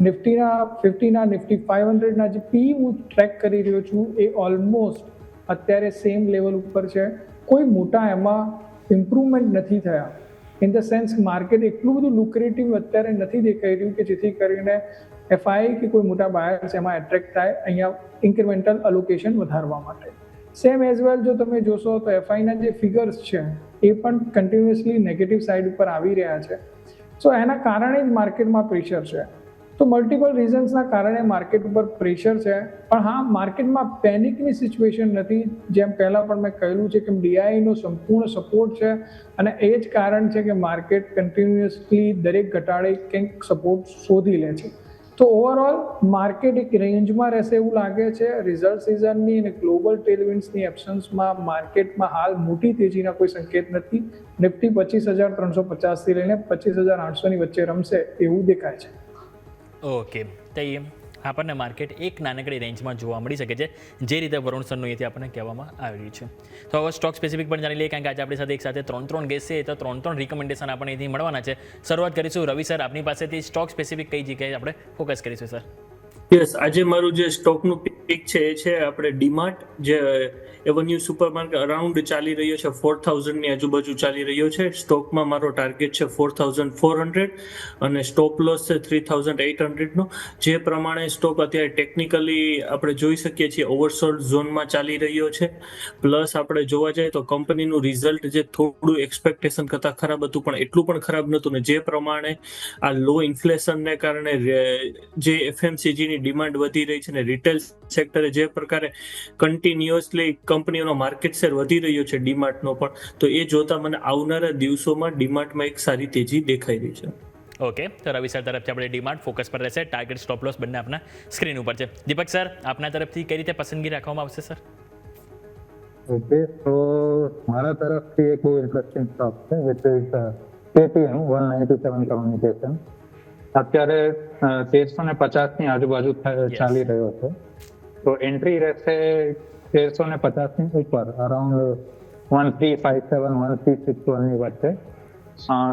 નિફ્ટીના 50ના નિફ્ટી 500ના જે પી હું ટ્રેક કરી રહ્યો છું એ ઓલમોસ્ટ અત્યારે સેમ લેવલ ઉપર છે. કોઈ મોટા એમાં ઇમ્પ્રુવમેન્ટ નથી થયા. ઇન ધ સેન્સ માર્કેટ એટલું બધું લુક્રેટિવ અત્યારે નથી દેખાઈ રહ્યું કે જેથી કરીને એફઆઈ કે કોઈ મોટા બાયર્સ એમાં એટ્રેક્ટ થાય અહીંયા ઇન્ક્રિમેન્ટલ અલોકેશન વધારવા માટે. સેમ એઝ વેલ જો તમે જોશો તો એફઆઈના જે ફિગર્સ છે એ પણ કન્ટિન્યુઅસલી નેગેટિવ સાઇડ ઉપર આવી રહ્યા છે. સો એના કારણે જ માર્કેટમાં પ્રેશર છે. તો મલ્ટિપલ રીઝન્સના કારણે માર્કેટ ઉપર પ્રેશર છે. પણ હા, માર્કેટમાં પેનિકની સિચ્યુએશન નથી. જેમ પહેલાં પણ મેં કહેલું છે કે ડીઆઈનો સંપૂર્ણ સપોર્ટ છે અને એ જ કારણ છે કે માર્કેટ કન્ટિન્યુઅસલી દરેક ઘટાડે કંઈક સપોર્ટ શોધી લે છે. તો ઓવરઓલ માર્કેટ એક રેન્જમાં રહેશે એવું લાગે છે. રિઝલ્ટ સિઝનની અને ગ્લોબલ ટેલવિન્ડ્સની એબ્સન્સમાં માર્કેટમાં હાલ મોટી તેજીના કોઈ સંકેત નથી. નિફ્ટી 25,350થી લઈને 25,800ની વચ્ચે રમશે એવું દેખાય છે. ઓકે, તો એ આપણને માર્કેટ એક નાનકડી રેન્જમાં જોવા મળી શકે છે, જે રીતે વરુણ સરનું અહીંથી આપણને કહેવામાં આવી રહ્યું છે. તો હવે સ્ટોક સ્પેસિફિક પણ જાણી લઈએ, કારણ કે આજે આપણી સાથે એક સાથે ત્રણ ગેસ છે, તો ત્રણ રિકમેન્ડેશન આપણને અહીંથી મળવાના છે. શરૂઆત કરીશું રવિ સર આપની પાસેથી. સ્ટોક સ્પેસિફિક કઈ જગ્યાએ આપણે ફોકસ કરીશું સર? યસ, આજે મારું જે સ્ટોકનું પિક પિક છે એ છે આપણે ડીમાર્ટ, જે એવન્યુ સુપરમાર્કેટ અરાઉન્ડ ચાલી રહ્યો છે 4000 ની આજુબાજુ ચાલી રહ્યો છે. સ્ટોકમાં મારો ટાર્ગેટ છે 4400 અને સ્ટોપ લોસ છે 3800 નો. જે પ્રમાણે સ્ટોક અત્યારે ટેકનિકલી આપણે જોઈ શકીએ છીએ ઓવરસોલ્ડ ઝોનમાં ચાલી રહ્યો છે. પ્લસ આપણે જોવા જઈએ તો કંપનીનું રિઝલ્ટ જે થોડું એક્સપેક્ટેશન કરતાં ખરાબ હતું પણ એટલું પણ ખરાબ નહોતું ને જે પ્રમાણે આ લો ઇન્ફ્લેશનને કારણે જે એફએમસીજીની ડિમાન્ડ વધી રહી છે ને રિટેલ સેક્ટરે જે પ્રકારે કન્ટિન્યુઅસલી કંપનીઓનો માર્કેટ શેર વધી રહ્યો છે ડીમાર્ટનો પણ, તો એ જોતા મને આવનારા દિવસોમાં ડીમાર્ટમાં એક સારી તેજી દેખાઈ રહી છે. ઓકે, તો રવિ સર તરફથી આપણે ડિમાન્ડ ફોકસ પર રહેશે, ટાર્ગેટ સ્ટોપ લોસ બંને આપના સ્ક્રીન ઉપર છે. દીપક સર, આપના તરફથી કઈ રીતે પસંદગી રાખવામાં આવશે સર? ઓકે, તો મારા તરફથી એક બહુ ઇન્ટરેસ્ટિંગ સ્ટોક છે વિચ ઇઝ KTM 197 કમ્યુનિકેશન. અત્યારે 1350 ની આજુબાજુ ચાલી રહ્યો છે. તો એન્ટ્રી રહેશે 1350 ની ઉપર, અરાઉન્ડ 1357 1361 ની વચ્ચે.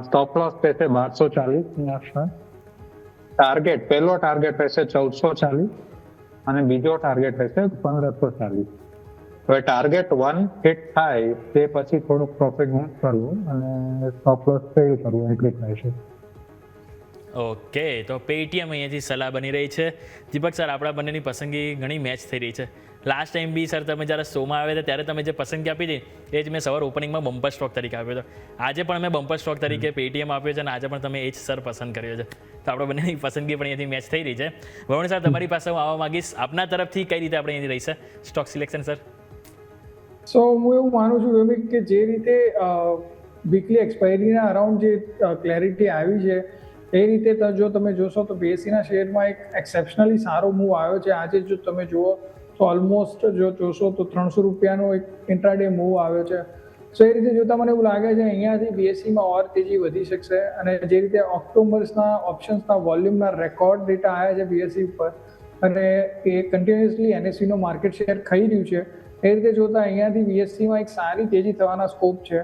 સ્ટોપ લોસ રહેશે 1240 ની આસપાસ. પહેલો ટાર્ગેટ રહેશે 1440 અને બીજો ટાર્ગેટ રહેશે 1540. હવે ટાર્ગેટ 1 હિટ થાય તે પછી થોડુંક પ્રોફિટ બુક કરવું અને સ્ટોપ લોસ ફેલ કરવું એન્ટ્રી પ્રાઇસ. ઓકે, તો પેટીએમ અહીંયાથી સલાહ બની રહી છે. દીપક સર, આપણા બંનેની પસંદગી ઘણી મેચ થઈ રહી છે. લાસ્ટ ટાઈમ બી સર તમે જ્યારે શોમાં આવ્યા હતા ત્યારે તમે જે પસંદગી આપી હતી એ જ મેં સવાર ઓપનિંગમાં બમ્પર સ્ટોક તરીકે આપ્યો હતો. આજે પણ મેં બમ્પર સ્ટોક તરીકે પેટીએમ આપ્યો છે અને આજે પણ તમે એ જ સર પસંદ કર્યો છે. તો આપણે બંનેની પસંદગી પણ અહીંયાથી મેચ થઈ રહી છે. વરુણ સર, તમારી પાસે હું આવવા માંગીશ, આપના તરફથી કઈ રીતે આપણે અહીંથી રહીશે સ્ટોક સિલેક્શન સર? સો હું એવું માનું છું વેમિક કે જે રીતે વીકલી એક્સપાયરીના અરાઉન્ડ જે ક્લેરિટી આવી છે એ રીતે જો તમે જોશો તો બીએસસીના શેરમાં એક એક્સેપ્શનલી સારો મૂવ આવ્યો છે. આજે જો તમે જુઓ તો ઓલમોસ્ટ જો જોશો તો 300 રૂપિયાનો એક ઇન્ટ્રાડે મૂવ આવ્યો છે. સો એ રીતે જોતાં મને એવું લાગે છે અહીંયાથી બીએસસીમાં ઓર તેજી વધી શકશે. અને જે રીતે ઓક્ટોબર્સના ઓપ્શન્સના વોલ્યુમના રેકોર્ડ ડેટા આવ્યા છે બીએસસી ઉપર અને એ કન્ટિન્યુઅસલી એનએસસીનો માર્કેટ શેર ખાઈ રહ્યું છે, એ રીતે જોતાં અહીંયાથી બીએસસીમાં એક સારી તેજી થવાના સ્કોપ છે.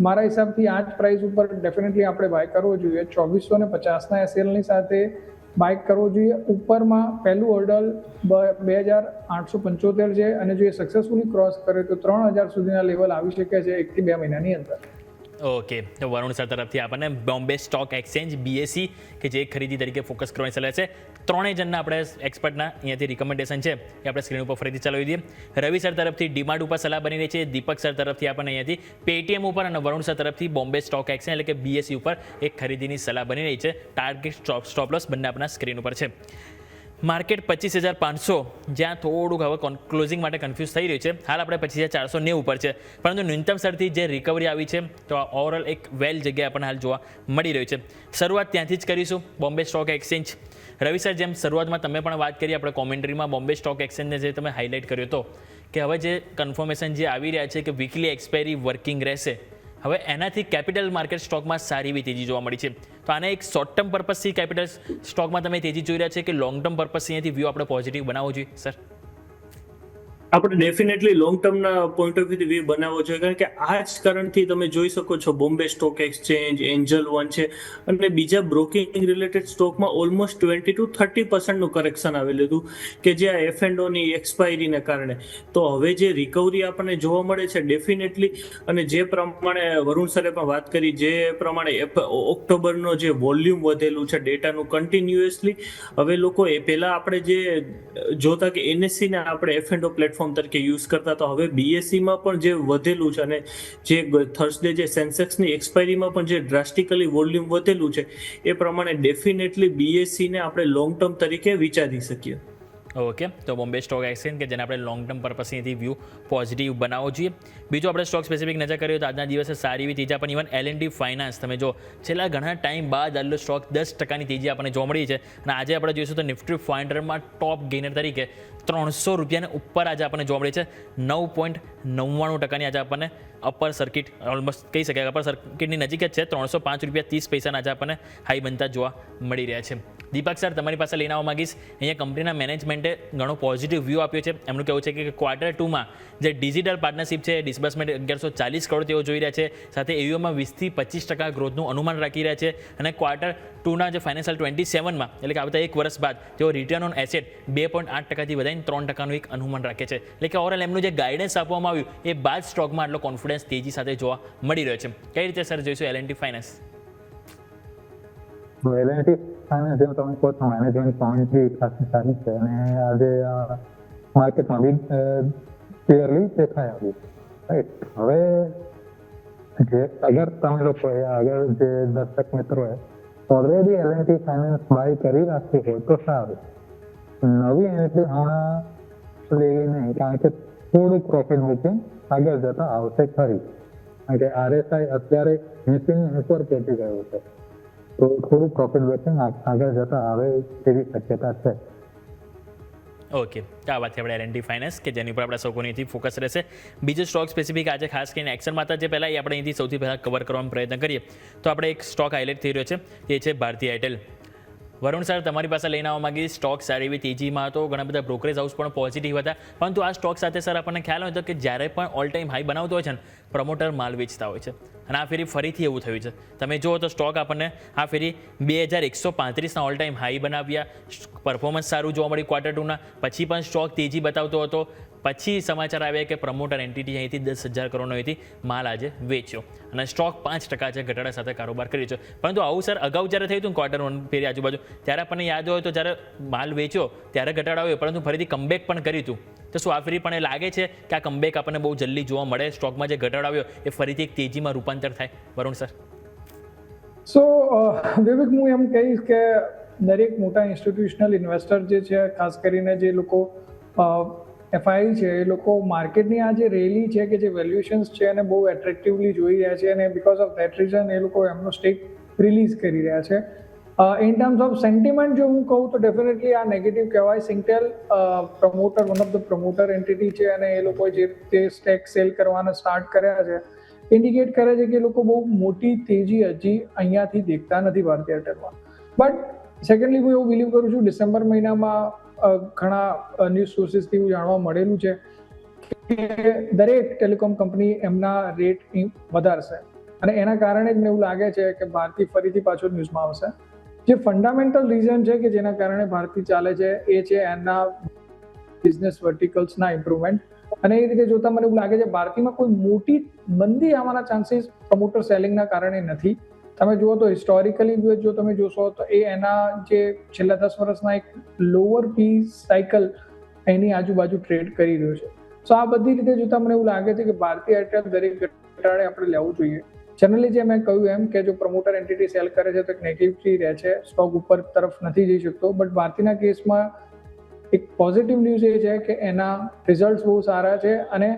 મારા હિસાબથી આ જ પ્રાઇસ ઉપર ડેફિનેટલી આપણે બાય કરવો જોઈએ. 2450ના એસએલની સાથે બાય કરવો જોઈએ. ઉપરમાં પહેલું હોર્ડલ 2875 છે અને જો એ સક્સેસફુલી ક્રોસ કરે તો 3000 સુધીના લેવલ આવી શકે છે 1 થી 2 મહિનાની અંદર. ઓકે, તો વરુણ સર તરફથી આપણને બોમ્બે સ્ટોક એક્સચેન્જ BSE કે જે ખરીદી તરીકે ફોકસ કરવાની સલાહ છે. ત્રણેય જણના આપણે એક્સપર્ટના અહીંયાથી રિકમેન્ડેશન છે એ આપણે સ્ક્રીન ઉપર ફરીથી ચલાવી દઈએ. રવિ સર તરફથી ડિમાન્ડ ઉપર સલાહ બની રહી છે, દીપક સર તરફથી આપણને અહીંયાથી પેટીએમ ઉપર અને વરુણ સર તરફથી બોમ્બે સ્ટોક એક્સચેન્જ એટલે કે BSE ઉપર એક ખરીદીની સલાહ બની રહી છે. ટાર્ગેટ સ્ટોપ લોસ બંને આપણા સ્ક્રીન ઉપર છે. માર્કેટ 25,500 જ્યાં થોડુંક હવે ક્લોઝિંગ માટે કન્ફ્યુઝ થઈ રહ્યું છે. હાલ આપણે 25,490 ઉપર છે, પરંતુ ન્યૂનતમ સ્તરથી જે રિકવરી આવી છે તો ઓવરઓલ એક વેલ જગ્યાએ આપણને હાલ જોવા મળી રહ્યું છે. શરૂઆત ત્યાંથી જ કરીશું, બોમ્બે સ્ટોક એક્સચેન્જ. રવિ સર, જેમ શરૂઆતમાં તમે પણ વાત કરી આપણે કોમેન્ટ્રીમાં બોમ્બે સ્ટોક એક્સચેન્જને જે તમે હાઇલાઇટ કર્યો હતો કે હવે જે કન્ફર્મેશન જે આવી રહ્યા છે કે વીકલી એક્સપાયરી વર્કિંગ રહેશે, હવે એનાથી કેપિટલ માર્કેટ સ્ટોકમાં સારી એવી તેજી જોવા મળી છે. તો આને એક શોર્ટ ટર્મ પર્પઝથી કેપિટલ સ્ટોકમાં તમે તેજી જોઈ રહ્યા છે કે લોંગ ટર્મ પર્પઝથી અહીંયાથી વ્યૂ આપણે પોઝિટિવ બનાવવો જોઈએ સર? આપણે ડેફિનેટલી લોંગ ટર્મના પોઈન્ટ ઓફ વ્યૂથી વ્યૂ બનાવવો જોઈએ, કારણ કે આ જ કારણથી તમે જોઈ શકો છો Bombay stock exchange, Angel one છે અને બીજા બ્રોકિંગ રિલેટેડ સ્ટોકમાં ઓલમોસ્ટ 20 to 30% કરેક્શન આવેલું હતું કે જે આ F&Oની એક્સપાયરીને કારણે. તો હવે જે રિકવરી આપણને જોવા મળે છે ડેફિનેટલી, અને જે પ્રમાણે વરુણ સરે પણ વાત કરી, જે પ્રમાણે ઓક્ટોબરનો જે વોલ્યુમ વધેલું છે ડેટાનું કન્ટિન્યુઅસલી, હવે લોકો એ પહેલાં આપણે જે જોતા કે NSE ને આપણે F&O પ્લેટફોર્મ તરીકે યુઝ કરતા, તો હવે BSEમાં પણ જે વધેલું છે અને જે થર્સડે જે સેન્સેક્સની એક્સપાયરીમાં પણ જે ડ્રાસ્ટિકલી વોલ્યુમ વધેલું છે એ પ્રમાણે ડેફિનેટલી BSEને આપણે લોંગ ટર્મ તરીકે વિચારી શકીએ. ઓકે, તો બોમ્બે સ્ટોક એક્સચેન્જ કે જેને આપણે લોંગ ટર્મ પર્પઝથી વ્યૂ પોઝિટિવ બનાવવો જોઈએ. બીજું આપણે સ્ટોક સ્પેસિફિક નજર કરીએ તો આજના દિવસે સારી એવી તેજી પણ ઇવન L&T ફાઇનાન્સ તમે જો છેલ્લા ઘણા ટાઈમ બાદ આટલો સ્ટોક 10% તેજી આપણને જોવા મળી છે અને આજે આપણે જોઈશું તો નિફ્ટી 500માં ટોપ ગેઇનર તરીકે 300 રૂપિયાને ઉપર આજે આપણને જોવા મળી છે. 9.99% આજે આપણને અપર સર્કિટ ઓલમોસ્ટ કહી શકાય અપર સર્કિટની નજીક જ છે. 305 રૂપિયા 30 પૈસાના આજે આપણને હાઈ બનતા જોવા મળી રહ્યા છે. દીપક સર, તમારી પાસે લઈને આવવા માંગીશ, અહીંયા કંપનીના મેનેજમેન્ટે ઘણો પોઝિટિવ વ્યૂ આપ્યો છે. એમનું કહેવું છે કે ક્વાર્ટર 2માં જે ડિજિટલ પાર્ટનરશિપ છે, ડિસ્બર્સમેન્ટ 1140 કરોડ તેઓ જોઈ રહ્યા છે, સાથે AUMમાં 20-25% ગ્રોથનું અનુમાન રાખી રહ્યા છે, અને ક્વાર્ટર 2ના જે ફાઇનાન્શિયલ 27માં એટલે કે આવતા 1 વર્ષ બાદ તેઓ રિટર્ન ઓન એસેટ 2.8%થી વધારીને 3%નું એક અનુમાન રાખે છે. એટલે કે ઓવરઓલ એમનું જે ગાઈડન્સ આપવામાં આવ્યું એ બાદ સ્ટોકમાં આટલો કોન્ફિડન્સ તેજી સાથે જોવા મળી રહ્યો છે. કઈ રીતે સર જોઈશું L&T ફાઇનાન્સ? L&T ફાઇનાન્સ જેમ તમે કહો છો, મેનેજમેન્ટ પોઈન્ટથી ખાસી સારી છે અને આજે માર્કેટમાં બી ક્લિયરલી દેખાઈ આવ્યું. રાઈટ, હવે જે અગર તમે લોકોએ અગર જે દર્શક મિત્રોએ ઓલરેડી L&T ફાઇનાન્સ બાય કરી રાખી હોય તો સારું. નવી એન્ટ્રી હમણાં લેવી નહીં, કારણ કે થોડુંક પ્રોફિટ બુકિંગ આગળ જતા આવશે ખરી, કારણ કે RSI અત્યારે 80ની ઉપર પહોંચી ગયું છે, તો થોડું પ્રોફિટ બુકિંગ આગળ જતા આવે તેવી શક્યતા છે. ઓકે, તો આ વાતથી આપણે L&T ફાઇનાન્સ કે જેની ઉપર આપણા સૌકોની અહીંથી ફોકસ રહેશે. બીજો સ્ટોક સ્પેસિફિક આજે ખાસ કરીને એક્શનમાં હતા, જે પહેલાં એ આપણે અહીંથી સૌથી પહેલાં કવર કરવાનો પ્રયત્ન કરીએ તો આપણે એક સ્ટોક હાઇલાઇટ થઈ રહ્યો છે, એ છે ભારતી એરટેલ. વરુણ સર, તમારી પાસે લઈને આવવા માંગીએ. સ્ટોક સારી એવી તેજીમાં હતો, ઘણા બધા બ્રોકરેજ હાઉસ પણ પોઝિટિવ હતા, પરંતુ આ સ્ટોક સાથે સર આપણને ખ્યાલ હોય તો કે જ્યારે પણ ઓલ ટાઈમ હાઈ બનાવતો હોય છે ને, પ્રમોટર માલ વેચતા હોય છે, અને આ ફેરી ફરીથી એવું થયું છે. તમે જુઓ તો સ્ટોક આપણને આ ફેરી 2135ના ઓલ ટાઈમ હાઈ બનાવ્યા, પરફોર્મન્સ સારું જોવા મળ્યું ક્વાર્ટર 2ના, પછી પણ સ્ટોક તેજી બતાવતો હતો. પછી સમાચાર આવ્યા કે પ્રમોટર એન્ટિટી અહીંથી 10,000 કરોડનો અહીંથી માલ આજે વેચ્યો, અને સ્ટોક 5% છે ઘટાડા સાથે કારોબાર કર્યો છે. પરંતુ આવું સર અગાઉ જ્યારે થયું હતું ક્વાર્ટર 1 ફેરી આજુબાજુ, ત્યારે આપણને યાદ હોય તો જ્યારે માલ વેચ્યો ત્યારે ઘટાડો આવ્યો, પરંતુ ફરીથી કમબેક પણ કર્યું હતું. તો શું આ ફેરી પણ એ લાગે છે કે આ કમબેક આપણને બહુ જલ્દી જોવા મળે, સ્ટોકમાં જે ઘટાડો આવ્યો એ ફરીથી એક તેજીમાં રૂપાંતર થાય? વરુણ સર. સો વિવેક, હું એમ કહીશ કે દરેક મોટા ઇન્સ્ટિટ્યુશનલ ઇન્વેસ્ટર જે છે, ખાસ કરીને જે લોકો FI છે, એ લોકો માર્કેટની આ જે રેલી છે કે જે વેલ્યુએશન્સ છે એને બહુ એટ્રેક્ટિવલી જોઈ રહ્યા છે, અને બીકોઝ ઓફ ધેટ રીઝન એ લોકો એમનો સ્ટેક રિલીઝ કરી રહ્યા છે. ઇન ટર્મ્સ ઓફ સેન્ટિમેન્ટ જો હું કહું તો ડેફિનેટલી આ નેગેટિવ કહેવાય. Singtel promoter, one of the promoter entity છે, અને એ લોકોએ જે તે સ્ટેક સેલ કરવાના સ્ટાર્ટ કર્યા છે, ઇન્ડિકેટ કરે છે કે એ લોકો બહુ મોટી તેજી હજી અહીંયાથી દેખતા નથી ભારતી એરટેલમાં. બટ સેકન્ડલી હું એવું બિલીવ કરું છું, ડિસેમ્બર મહિનામાં ઘણા ન્યૂઝ સોર્સિસથી એવું જાણવા મળેલું છે કે દરેક ટેલિકોમ કંપની એમના રેટ વધારશે, અને એના કારણે જ મને એવું લાગે છે કે ભારતી ફરીથી પાછો ન્યૂઝમાં આવશે. જે ફંડામેન્ટલ રીઝન છે કે જેના કારણે ભારતી ચાલે છે એ છે એના બિઝનેસ વર્ટિકલ્સના ઇમ્પ્રુવમેન્ટ, અને એ રીતે જોતા મને એવું લાગે છે ભારતીમાં કોઈ મોટી મંદી આવવાના ચાન્સીસ પ્રમોટર સેલિંગના કારણે નથી. તમે જુઓ તો હિસ્ટોરિકલી જો તમે જોશો તો એ એના જે છેલ્લા 10 વર્ષના એક લોઅર પી સાયકલ એની આજુબાજુ ટ્રેડ કરી રહ્યો છે. સો આ બધી રીતે જોતા મને એવું લાગે છે કે ભારતી એરટેલ દરેક ઘટાડે આપણે લેવું જોઈએ. જનરલી જે મેં કહ્યું એમ કે જો પ્રમોટર એન્ટિટી સેલ કરે છે તો એક નેગેટિવ રહે છે, સ્ટોક ઉપર તરફ નથી જઈ શકતો. બટ ભારતીના કેસમાં એક પોઝિટિવ ન્યૂઝ એ છે કે એના રિઝલ્ટ બહુ સારા છે, અને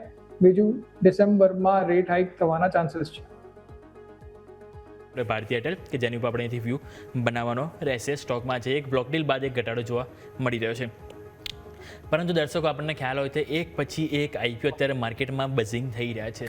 બીજું ડિસેમ્બરમાં રેટ હાઇક થવાના ચાન્સીસ છે. ભારતી એરટેલ કે જેની ઉપર આપણે અહીંથી વ્યૂ બનાવવાનો રહેશે. સ્ટોકમાં છે એક બ્લોક ડીલ બાદ એક ઘટાડો જોવા મળી રહ્યો છે, પરંતુ દર્શકો આપણને ખ્યાલ હોય તો એક પછી એક IPO અત્યારે માર્કેટમાં બઝિંગ થઈ રહ્યા છે.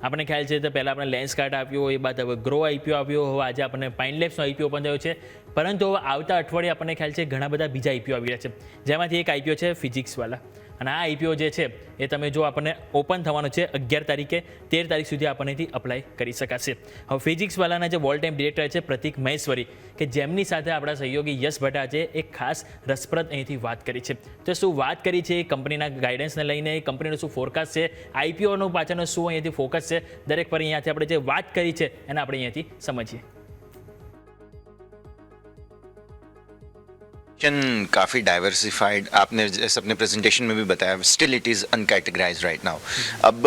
આપણને ખ્યાલ છે તો પહેલાં આપણે લેન્સકાર્ટ આપ્યો, એ બાદ હવે ગ્રો IPO આપ્યો, હવે આજે આપણને પાઇનલેબ્સનો IPO પણ થયો છે. પરંતુ હવે આવતા અઠવાડિયે આપણને ખ્યાલ છે ઘણા બધા બીજા IPO આવી રહ્યા છે, જેમાંથી એક IPO છે ફિઝિક્સવાળા. અને આ IPO જે છે એ તમે જો આપણને ઓપન થવાનું છે 11 તારીખે, 13 તારીખ સુધી આપણનેથી અપ્લાય કરી શકાશે. હવે ફિઝિક્સવાલાના જે વોલ ટાઈમ ડિરેક્ટર છે પ્રતિક મહેશ્વરી, કે જેમની સાથે આપણા સહયોગી યશ ભટ્ટ આજે એક ખાસ રસપ્રદ અહીંથી વાત કરી છે. તો શું વાત કરી છે એ કંપનીના ગાઈડન્સને લઈને, કંપનીનો શું ફોરકાસ્ટ છે, IPOનો પાછળનો શું અહીંયાથી ફોકસ છે, દરેક પર અહીંયાથી આપણે જે વાત કરી છે એને આપણે અહીંયાથી સમજીએ. काफ़ी डाइवर्सिफाइड, आपने जैसे अपने प्रेजेंटेशन में भी बताया, still it is uncategorized right now. अब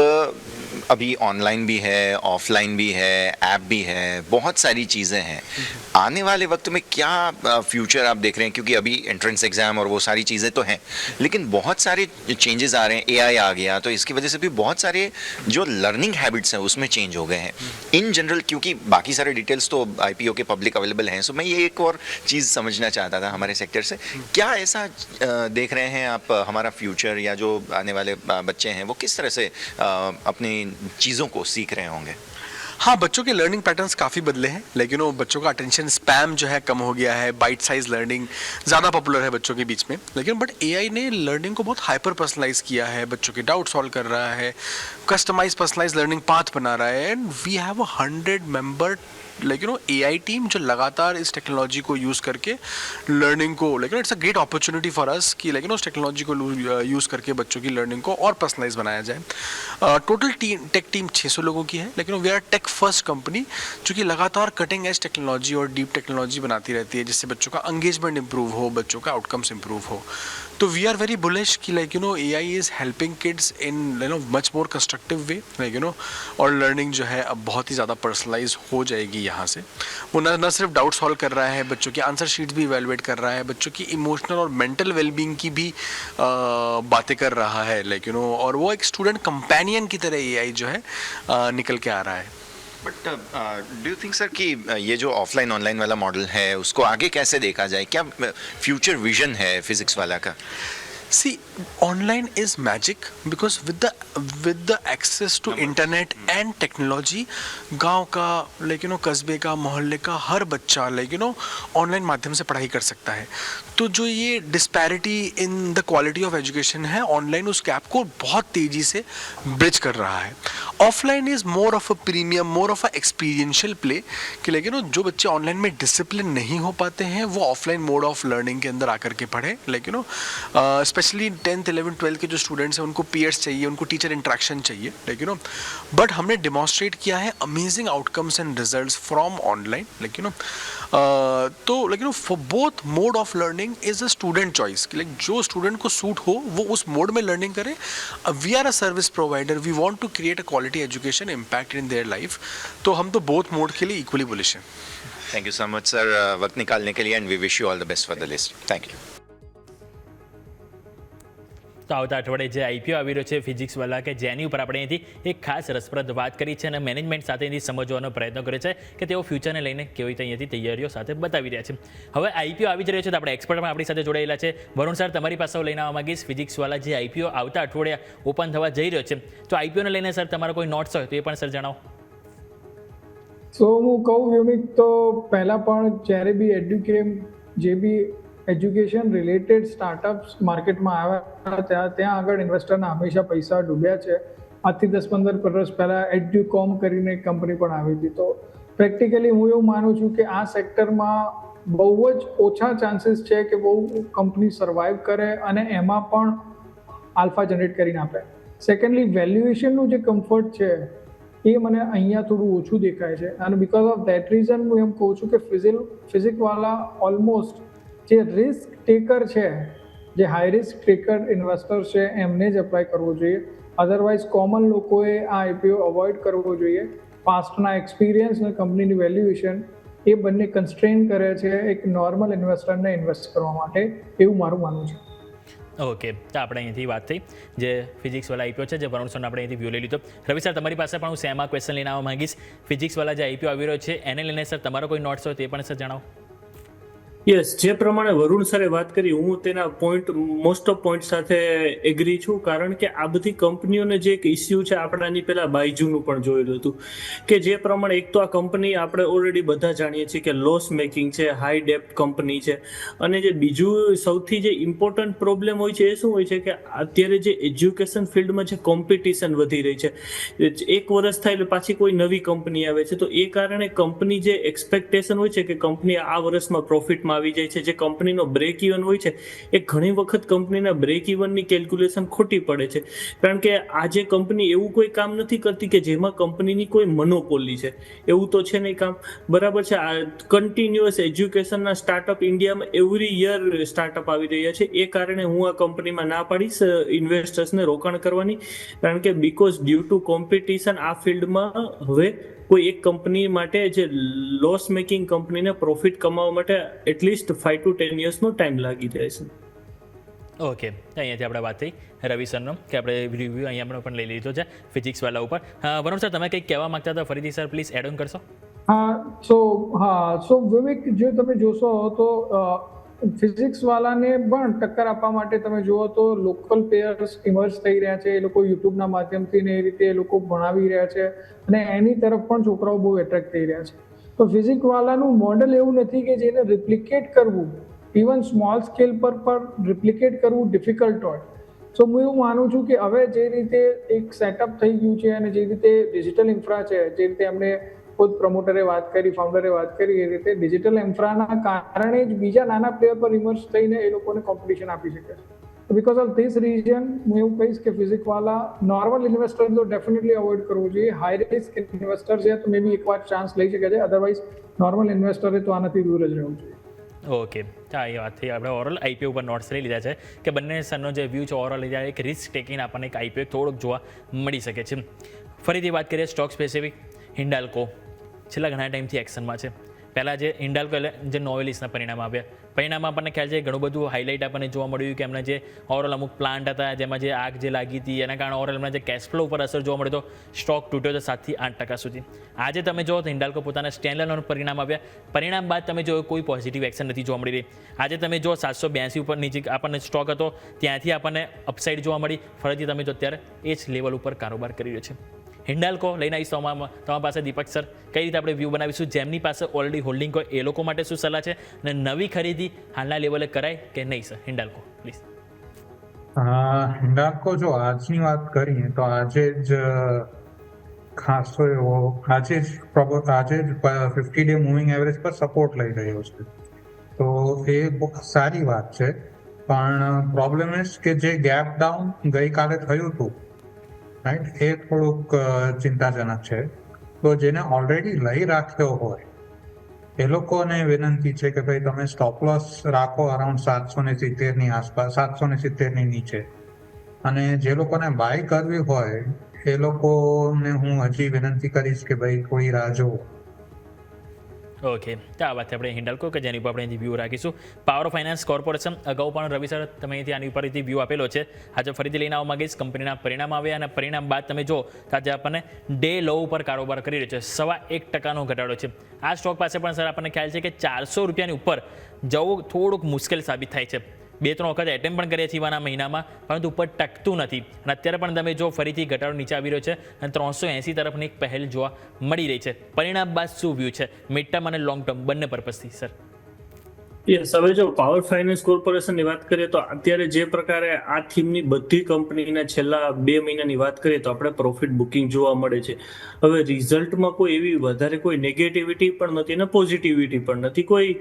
अभी ऑनलाइन भी है, ऑफलाइन भी है, ऐप भी है, बहुत सारी चीज़ें हैं. आने वाले वक्त में क्या फ्यूचर आप देख रहे हैं? क्योंकि अभी एंट्रेंस एग्जाम और वो सारी चीज़ें तो हैं, लेकिन बहुत सारे चेंजेस आ रहे हैं. AI आ गया तो इसकी वजह से भी बहुत सारे जो लर्निंग हैबिट्स हैं उसमें चेंज हो गए हैं इन जनरल. क्योंकि बाकी सारे डिटेल्स तो IPO के पब्लिक अवेलेबल हैं, सो मैं ये एक और चीज़ समझना चाहता था हमारे सेक्टर से. क्या ऐसा देख रहे हैं आप हमारा फ्यूचर, या जो आने वाले बच्चे हैं वो किस तरह से अपनी चीज़ों को सीख रहे होंगे? हाँ, बच्चों के लर्निंग पैटर्न्स काफ़ी बदले हैं, लेकिन वो बच्चों का अटेंशन स्पैम जो है कम हो गया है, बाइट साइज लर्निंग ज़्यादा पॉपुलर है बच्चों के बीच में। लेकिन बट एआई ने लर्निंग को बहुत हाइपर पर्सनलाइज किया है, बच्चों के डाउट सॉल्व कर रहा है, कस्टमाइज पर्सनलाइज लर्निंग पाथ बना रहा है, and we have 100 member AI team जो लगातार इस टेक्नोलॉजी को यूज़ करके लर्निंग को it's a great opportunity for us कि उस टेक्नोलॉजी को यूज़ करके बच्चों की लर्निंग को और पर्सनलाइज बनाया जाए। टोटल टेक टीम 600 लोगों की है, लेकिन we are tech first company जो कि लगातार कटिंग एज टेक्नोलॉजी और डीप टेक्नोलॉजी बनाती रहती है, जिससे बच्चों का एंगेजमेंट इंप्रूव हो, बच्चों का आउटकम्स इंप्रूव हो। तो वी आर वेरी बुलिश कि AI is helping kids in much more constructive way और लर्निंग जो है अब बहुत ही ज़्यादा पर्सनलाइज हो जाएगी यहाँ से। वो न सिर्फ डाउट सॉल्व कर रहा है, बच्चों की आंसर शीट्स भी इवेलुएट कर रहा है, बच्चों की इमोशनल और मेंटल वेलबींग की भी बातें कर रहा है और वो एक स्टूडेंट कंपेनियन की तरह AI जो है निकल के आ रहा है। But do you think sir कि ये जो ऑफलाइन ऑनलाइन वाला मॉडल है उसको आगे कैसे देखा जाए? क्या फ्यूचर विजन है फिजिक्स वाला का? See, online is magic because with the access to internet and technology, गांव का कस्बे का मोहल्ले का हर बच्चा ऑनलाइन माध्यम से पढ़ाई कर सकता है। तो जो ये disparity in the quality of education है, ऑनलाइन उस गैप को बहुत तेजी से ब्रिज कर रहा है। Offline is more of a premium, more of a experiential play कि जो बच्चे ऑनलाइन में डिसिप्लिन नहीं हो पाते हैं वो ऑफलाइन मोड ऑफ लर्निंग के अंदर आकर के पढ़े। स्पेशली 10th 11th 12th के जो स्टूडेंट्स हैं उनको पीयर्स चाहिए, उनको टीचर इंट्रैक्शन चाहिए, बट हमने डिमॉन्स्ट्रेट किया है amazing outcomes and results from online तो for both mode of learning is a student choice कि जो स्टूडेंट को सूट हो वो उस मोड में लर्निंग करे। We are a service provider, we want to create a quality education impact in their life, तो हम तो बोथ मोड के लिए इक्वली बुलिश हैं। Thank you so much sir वक्त निकालने के लिए, and we wish you all the best for the list. Thank you. તો આવતા અઠવાડિયે જે આઈપીઓ આવી રહ્યો છે ફિઝિક્સવાલા કે જેની ઉપર આપણે અહીંથી એક ખાસ રસપ્રદ વાત કરી છે અને મેનેજમેન્ટ સાથે અહીંથી સમજવાનો પ્રયત્ન કર્યો છે કે તેઓ ફ્યુચરને લઈને કેવી રીતે અહીંયાથી તૈયારીઓ સાથે બતાવી રહ્યા છે। હવે આઈપીઓ આવી જ રહ્યો છે તો આપણે એક્સપર્ટમાં આપણી સાથે જોડાયેલા છે વરુણ સર, તમારી પાસે હું લઈને આવવા માંગીશ ફિઝિક્સવાલા જે આઈપીઓ આવતા અઠવાડિયા ઓપન થવા જઈ રહ્યો છે, તો આઈપીઓને લઈને સર તમારો કોઈ નોટ્સ હોય તો એ પણ સર જણાવો। સો હું કહું વ્યોમિક, તો પહેલાં પણ જ્યારે બી એડ્યુકેમ જે બી એજ્યુકેશન રિલેટેડ સ્ટાર્ટઅપ્સ માર્કેટમાં આવ્યા ત્યાં આગળ ઇન્વેસ્ટરના હંમેશા પૈસા ડૂબ્યા છે। આજથી 10-15 વર્ષ પહેલાં એડ્યુકોમ કરીને એક કંપની પણ આવી હતી। તો પ્રેક્ટિકલી હું એવું માનું છું કે આ સેક્ટરમાં બહુ જ ઓછા ચાન્સીસ છે કે બહુ કંપની સર્વાઈવ કરે અને એમાં પણ આલ્ફા જનરેટ કરીને આપે। સેકન્ડલી વેલ્યુએશનનું જે કમ્ફર્ટ છે એ મને અહીંયા થોડું ઓછું દેખાય છે અને બિકોઝ ઓફ દેટ રીઝન હું એમ કહું છું કે ફિઝિક્સવાલા ઓલમોસ્ટ જે રિસ્ક ટેકર છે, જે હાઈ રિસ્ક ટેકર ઇન્વેસ્ટર છે એમને જ એપ્લાય કરવો જોઈએ, અધરવાઇઝ કોમન લોકોએ આ આઈપીઓ અવોઇડ કરવો જોઈએ। પાસ્ટના એક્સપિરિયન્સ અને કંપનીની વેલ્યુએશન એ બંને કન્સ્ટ્રેન કરે છે એક નોર્મલ ઇન્વેસ્ટરને ઇન્વેસ્ટ કરવા માટે, એવું મારું માનવું છે। ઓકે, તો આપણે અહીંથી વાત થઈ જે ફિઝિક્સવાલા આઈપીઓ છે જે વરુણ સરને આપણે અહીંથી વ્યૂ લઈ લીધો। રવિ સર, તમારી પાસે પણ હું સેમ આ ક્વેશ્ચન લઈને આવવા માંગીશ। ફિઝિક્સવાલા જે આઈપીઓ આવી રહ્યો છે એને લઈને સર તમારો કોઈ નોટ્સ હોય તે પણ સર જણાવો। યસ, જે પ્રમાણે વરુણ સરે વાત કરી હું તેના મોસ્ટ ઓફ પોઈન્ટ સાથે એગ્રી છું, કારણ કે આ બધી કંપનીઓને જે એક ઇસ્યુ છે આપણે આની પહેલા બાયજુનું પણ જોયેલું હતું કે જે પ્રમાણે એક તો આ કંપની આપણે ઓલરેડી બધા જાણીએ છીએ કે લોસ મેકિંગ છે, હાઈ ડેપ્ટ કંપની છે, અને જે બીજું સૌથી જે ઇમ્પોર્ટન્ટ પ્રોબ્લેમ હોય છે એ શું હોય છે કે અત્યારે જે એજ્યુકેશન ફિલ્ડમાં જે કોમ્પિટિશન વધી રહી છે, એક વર્ષ થાય એટલે પાછી કોઈ નવી કંપની આવે છે, તો એ કારણે કંપની જે એક્સપેક્ટેશન હોય છે કે કંપની આ વર્ષમાં પ્રોફિટમાં આવી જાય છે, જે કંપનીનો બ્રેક ઇવન હોય છે એ ઘણી વખત કંપનીના બ્રેક ઇવનની કેલ્ક્યુલેશન ખોટી પડે છે, કારણ કે આજે કંપની એવું કોઈ કામ નથી કરતી કે જેમાં કંપનીની કોઈ મોનોપોલી છે, એવું તો છે નહીં કામ, બરાબર છે। આ કન્ટિન્યુઅસ એજ્યુકેશનના સ્ટાર્ટઅપ ઇન્ડિયામાં એવરી યર સ્ટાર્ટઅપ આવી રહ્યા છે, એ કારણે હું આ કંપનીમાં ના પાડીશ ઇન્વેસ્ટર્સને રોકાણ કરવાની, કારણ કે બીકોઝ ડ્યુ ટુ કોમ્પિટિશન આ ફિલ્ડમાં હવે કોઈ એક કંપની માટે જે લોસ મેકિંગ કંપનીને પ્રોફિટ કમાવા માટે એટલીસ્ટ 5 to 10 યર્સનો ટાઈમ લાગી જાય છે। ઓકે, અહીંયાથી આપણે વાત થઈ રવિ સરનો કે આપણે રિવ્યૂ અહીંયા પણ લઈ લીધો છે ફિઝિક્સવાલા ઉપર। વરુણ સર, તમે કંઈક કહેવા માંગતા હતા, ફરીથી સર પ્લીઝ એડ ઓન કરશો। સો વિવેક, જો તમે જોશો તો ફિઝિક્સ વાળાને પણ ટક્કર આપવા માટે તમે જુઓ તો લોકલ પ્લેયર્સ ઇમર્જ થઈ રહ્યા છે. એ લોકો યુટ્યુબના માધ્યમથી ને એ રીતે એ લોકો ભણાવી રહ્યા છે અને એની તરફ પણ છોકરાઓ બહુ એટ્રેક્ટ થઈ રહ્યા છે. તો ફિઝિક્સ વાળાનું મોડેલ એવું નથી કે જેને રિપ્લિકેટ કરવું, ઇવન સ્મોલ સ્કેલ પર પણ રિપ્લિકેટ કરવું ડિફિકલ્ટ હોય. સો હું એવું માનું છું કે હવે જે રીતે એક સેટઅપ થઈ ગયું છે અને જે રીતે ડિજિટલ ઇન્ફ્રા છે, જે રીતે અમને ખુદ પ્રમોટરે વાત કરી, ફાઉન્ડરે વાત કરી, એ રીતે ડિજિટલ ઇન્ફ્રાના કારણે જ બીજા નાના પ્લેયર પર ઇમર્જ થઈને એ લોકોને કોમ્પિટિશન આપી શકે છે. બિકોઝ ઓફ ધીસ રીઝન હું એવું કહીશ કે ફિઝિક્સ વાળા નોર્મલ ઇન્વેસ્ટર તો ડેફિનેટલી અવોઇડ કરવું જોઈએ. હાઈ રિસ્ક ઇન્વેસ્ટર છે તો મે બી એકવાર ચાન્સ લઈ શકે છે, અધરવાઇઝ નોર્મલ ઇન્વેસ્ટરે તો આનાથી દૂર જ રહેવું જોઈએ. ઓકે, હા, એ વાત થઈ. આપણે ઓવરઓલ આઈપીઓ ઉપર નોટ્સ લઈ લીધા છે કે બંને સરનો જે વ્યૂ છે ઓવરઓલ લીધા, એક રિસ્ક ટેકિંગ આપણને એક આઈપીઓ થોડુંક જોવા મળી શકે છે. ફરીથી વાત કરીએ સ્ટોક સ્પેસિફિક. હિન્ડાલ્કો છેલ્લા ઘણા ટાઈમથી એક્શનમાં છે. પહેલાં જે હિન્ડાલ્કો એટલે જે નોવેલિસના પરિણામ આવ્યા, પરિણામ આપણને ખ્યાલ છે ઘણું બધું હાઇલાઇટ આપણને જોવા મળ્યું કે એમના જે ઓવરઓલ અમુક પ્લાન્ટ હતા જેમાં જે આગ જે લાગી હતી એના કારણે ઓવરઓલ એમના જે કેશ ફ્લો ઉપર અસર જોવા મળ્યો, તો સ્ટોક તૂટ્યો તો 7 થી 8% સુધી. આજે તમે જો તો હિન્ડાલ્કો પોતાના સ્ટેન્ડઅલોન પરિણામ આવ્યા, પરિણામ બાદ તમે જો કોઈ પોઝિટિવ એક્શન નથી જોવા મળી રહી. આજે તમે જો 782 ઉપર નીચે આપણને સ્ટોક હતો, ત્યાંથી આપણને અપસાઇડ જોવા મળી. ફરીથી તમે જો અત્યારે એ જ લેવલ ઉપર કારોબાર કરી રહ્યો છે. હિન્ડાલ્કો લઈને આવીશ તમારા પાસે દીપક સર, કઈ રીતે આપણે વ્યૂ બનાવીશું, જેમની પાસે ઓલરેડી હોલ્ડિંગ હોય એ લોકો માટે શું સલાહ છે, અને નવી ખરીદી હાલના લેવલે કરાય કે નહીં સર? હિન્ડાલ્કો પ્લીઝ. હિન્ડાલ્કો જો આજની વાત કરીએ તો આજે જ ખાસો એવો આજે જ 50 ડે મૂવિંગ એવરેજ પર સપોર્ટ લઈ રહ્યો છે, તો એ બહુ સારી વાત છે. પણ પ્રોબ્લેમ એ કે જે ગેપ ડાઉન ગઈકાલે થયું હતું, રાઈટ, એ થોડુંક ચિંતાજનક છે. તો જેને ઓલરેડી લઈ રાખ્યો હોય એ લોકોને વિનંતી છે કે ભાઈ તમે સ્ટોપ લોસ રાખો અરાઉન્ડ 770 આસપાસ, 770 નીચે. અને જે લોકોને બાય કરવી હોય એ લોકોને હું હજી વિનંતી કરીશ કે ભાઈ થોડી રાહ જુઓ. ઓકે, તો આ વાત આપણે હિન્ડાલ્કો કે જેની ઉપર આપણે વ્યૂ રાખીશું. પાવર ફાઇનાન્સ કોર્પોરેશન, અગાઉ પણ રવિ સર તમે અહીંથી આની ઉપરથી વ્યૂ આપેલો છે. આજે ફરીથી લઈને આવવા માંગીશ. કંપનીના પરિણામ આવ્યા અને પરિણામ બાદ તમે જો તો આજે આપણને ડે લો ઉપર કારોબાર કરી રહ્યો છે, 1.25% ઘટાડો છે. આ સ્ટોક પાસે પણ સર આપણને ખ્યાલ છે કે 400 રૂપિયાની ઉપર જવું થોડુંક મુશ્કેલ સાબિત થાય છે. 2-3 વખત એટેમ્પ પણ કર્યા છીએ આના મહિનામાં, પરંતુ ઉપર ટકતું નથી. અને અત્યારે પણ તમે જો ફરીથી ઘટાડો નીચે આવી રહ્યો છે અને 380 તરફની એક પહેલ જોવા મળી રહી છે. પરિણામ બાદ શું વ્યૂ છે મિડ ટર્મ અને લોંગ ટર્મ બંને પર્પઝથી સર? યસ, હવે જો પાવર ફાઇનાન્સ કોર્પોરેશનની વાત કરીએ તો અત્યારે જે પ્રકારે આ થીમની બધી કંપનીના છેલ્લા 2 મહિનાની વાત કરીએ તો આપણે પ્રોફિટ બુકિંગ જોવા મળે છે. હવે રિઝલ્ટમાં કોઈ એવી વધારે કોઈ નેગેટિવિટી પણ નથી અને પોઝિટિવિટી પણ નથી, કોઈ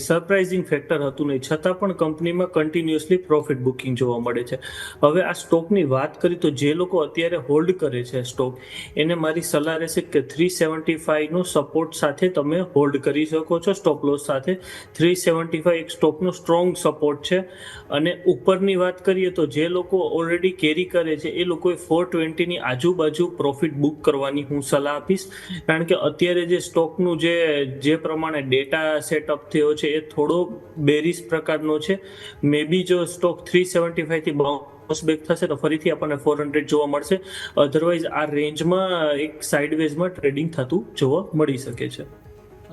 સરપ્રાઇઝિંગ ફેક્ટર હતું નહીં, છતાં પણ કંપનીમાં કન્ટિન્યુઅસલી પ્રોફિટ બુકિંગ જોવા મળે છે. હવે આ સ્ટોકની વાત કરીએ તો જે લોકો અત્યારે હોલ્ડ કરે છે સ્ટોક, એને મારી સલાહ રહેશે કે 375નો સપોર્ટ સાથે તમે હોલ્ડ કરી શકો છો. સ્ટોપ લોસ સાથે 375 એક સ્ટોકનો સ્ટ્રોંગ સપોર્ટ છે. અને ઉપરની વાત કરીએ તો જે લોકો ઓલરેડી કેરી કરે છે એ લોકોએ 420ની આજુબાજુ પ્રોફિટ બુક કરવાની હું સલાહ આપીશ, કારણ કે અત્યારે જે સ્ટોકનું જે પ્રમાણે ડેટા સેટઅપ થયો છે એ થોડો બેરિશ પ્રકારનો છે. મે બી જો સ્ટોક 375થી બાઉન્સ બેક થશે તો ફરીથી આપણને 400 જોવા મળશે, અધરવાઇઝ આ રેન્જમાં એક સાઇડવેઝમાં ટ્રેડિંગ થતું જોવા મળી શકે છે.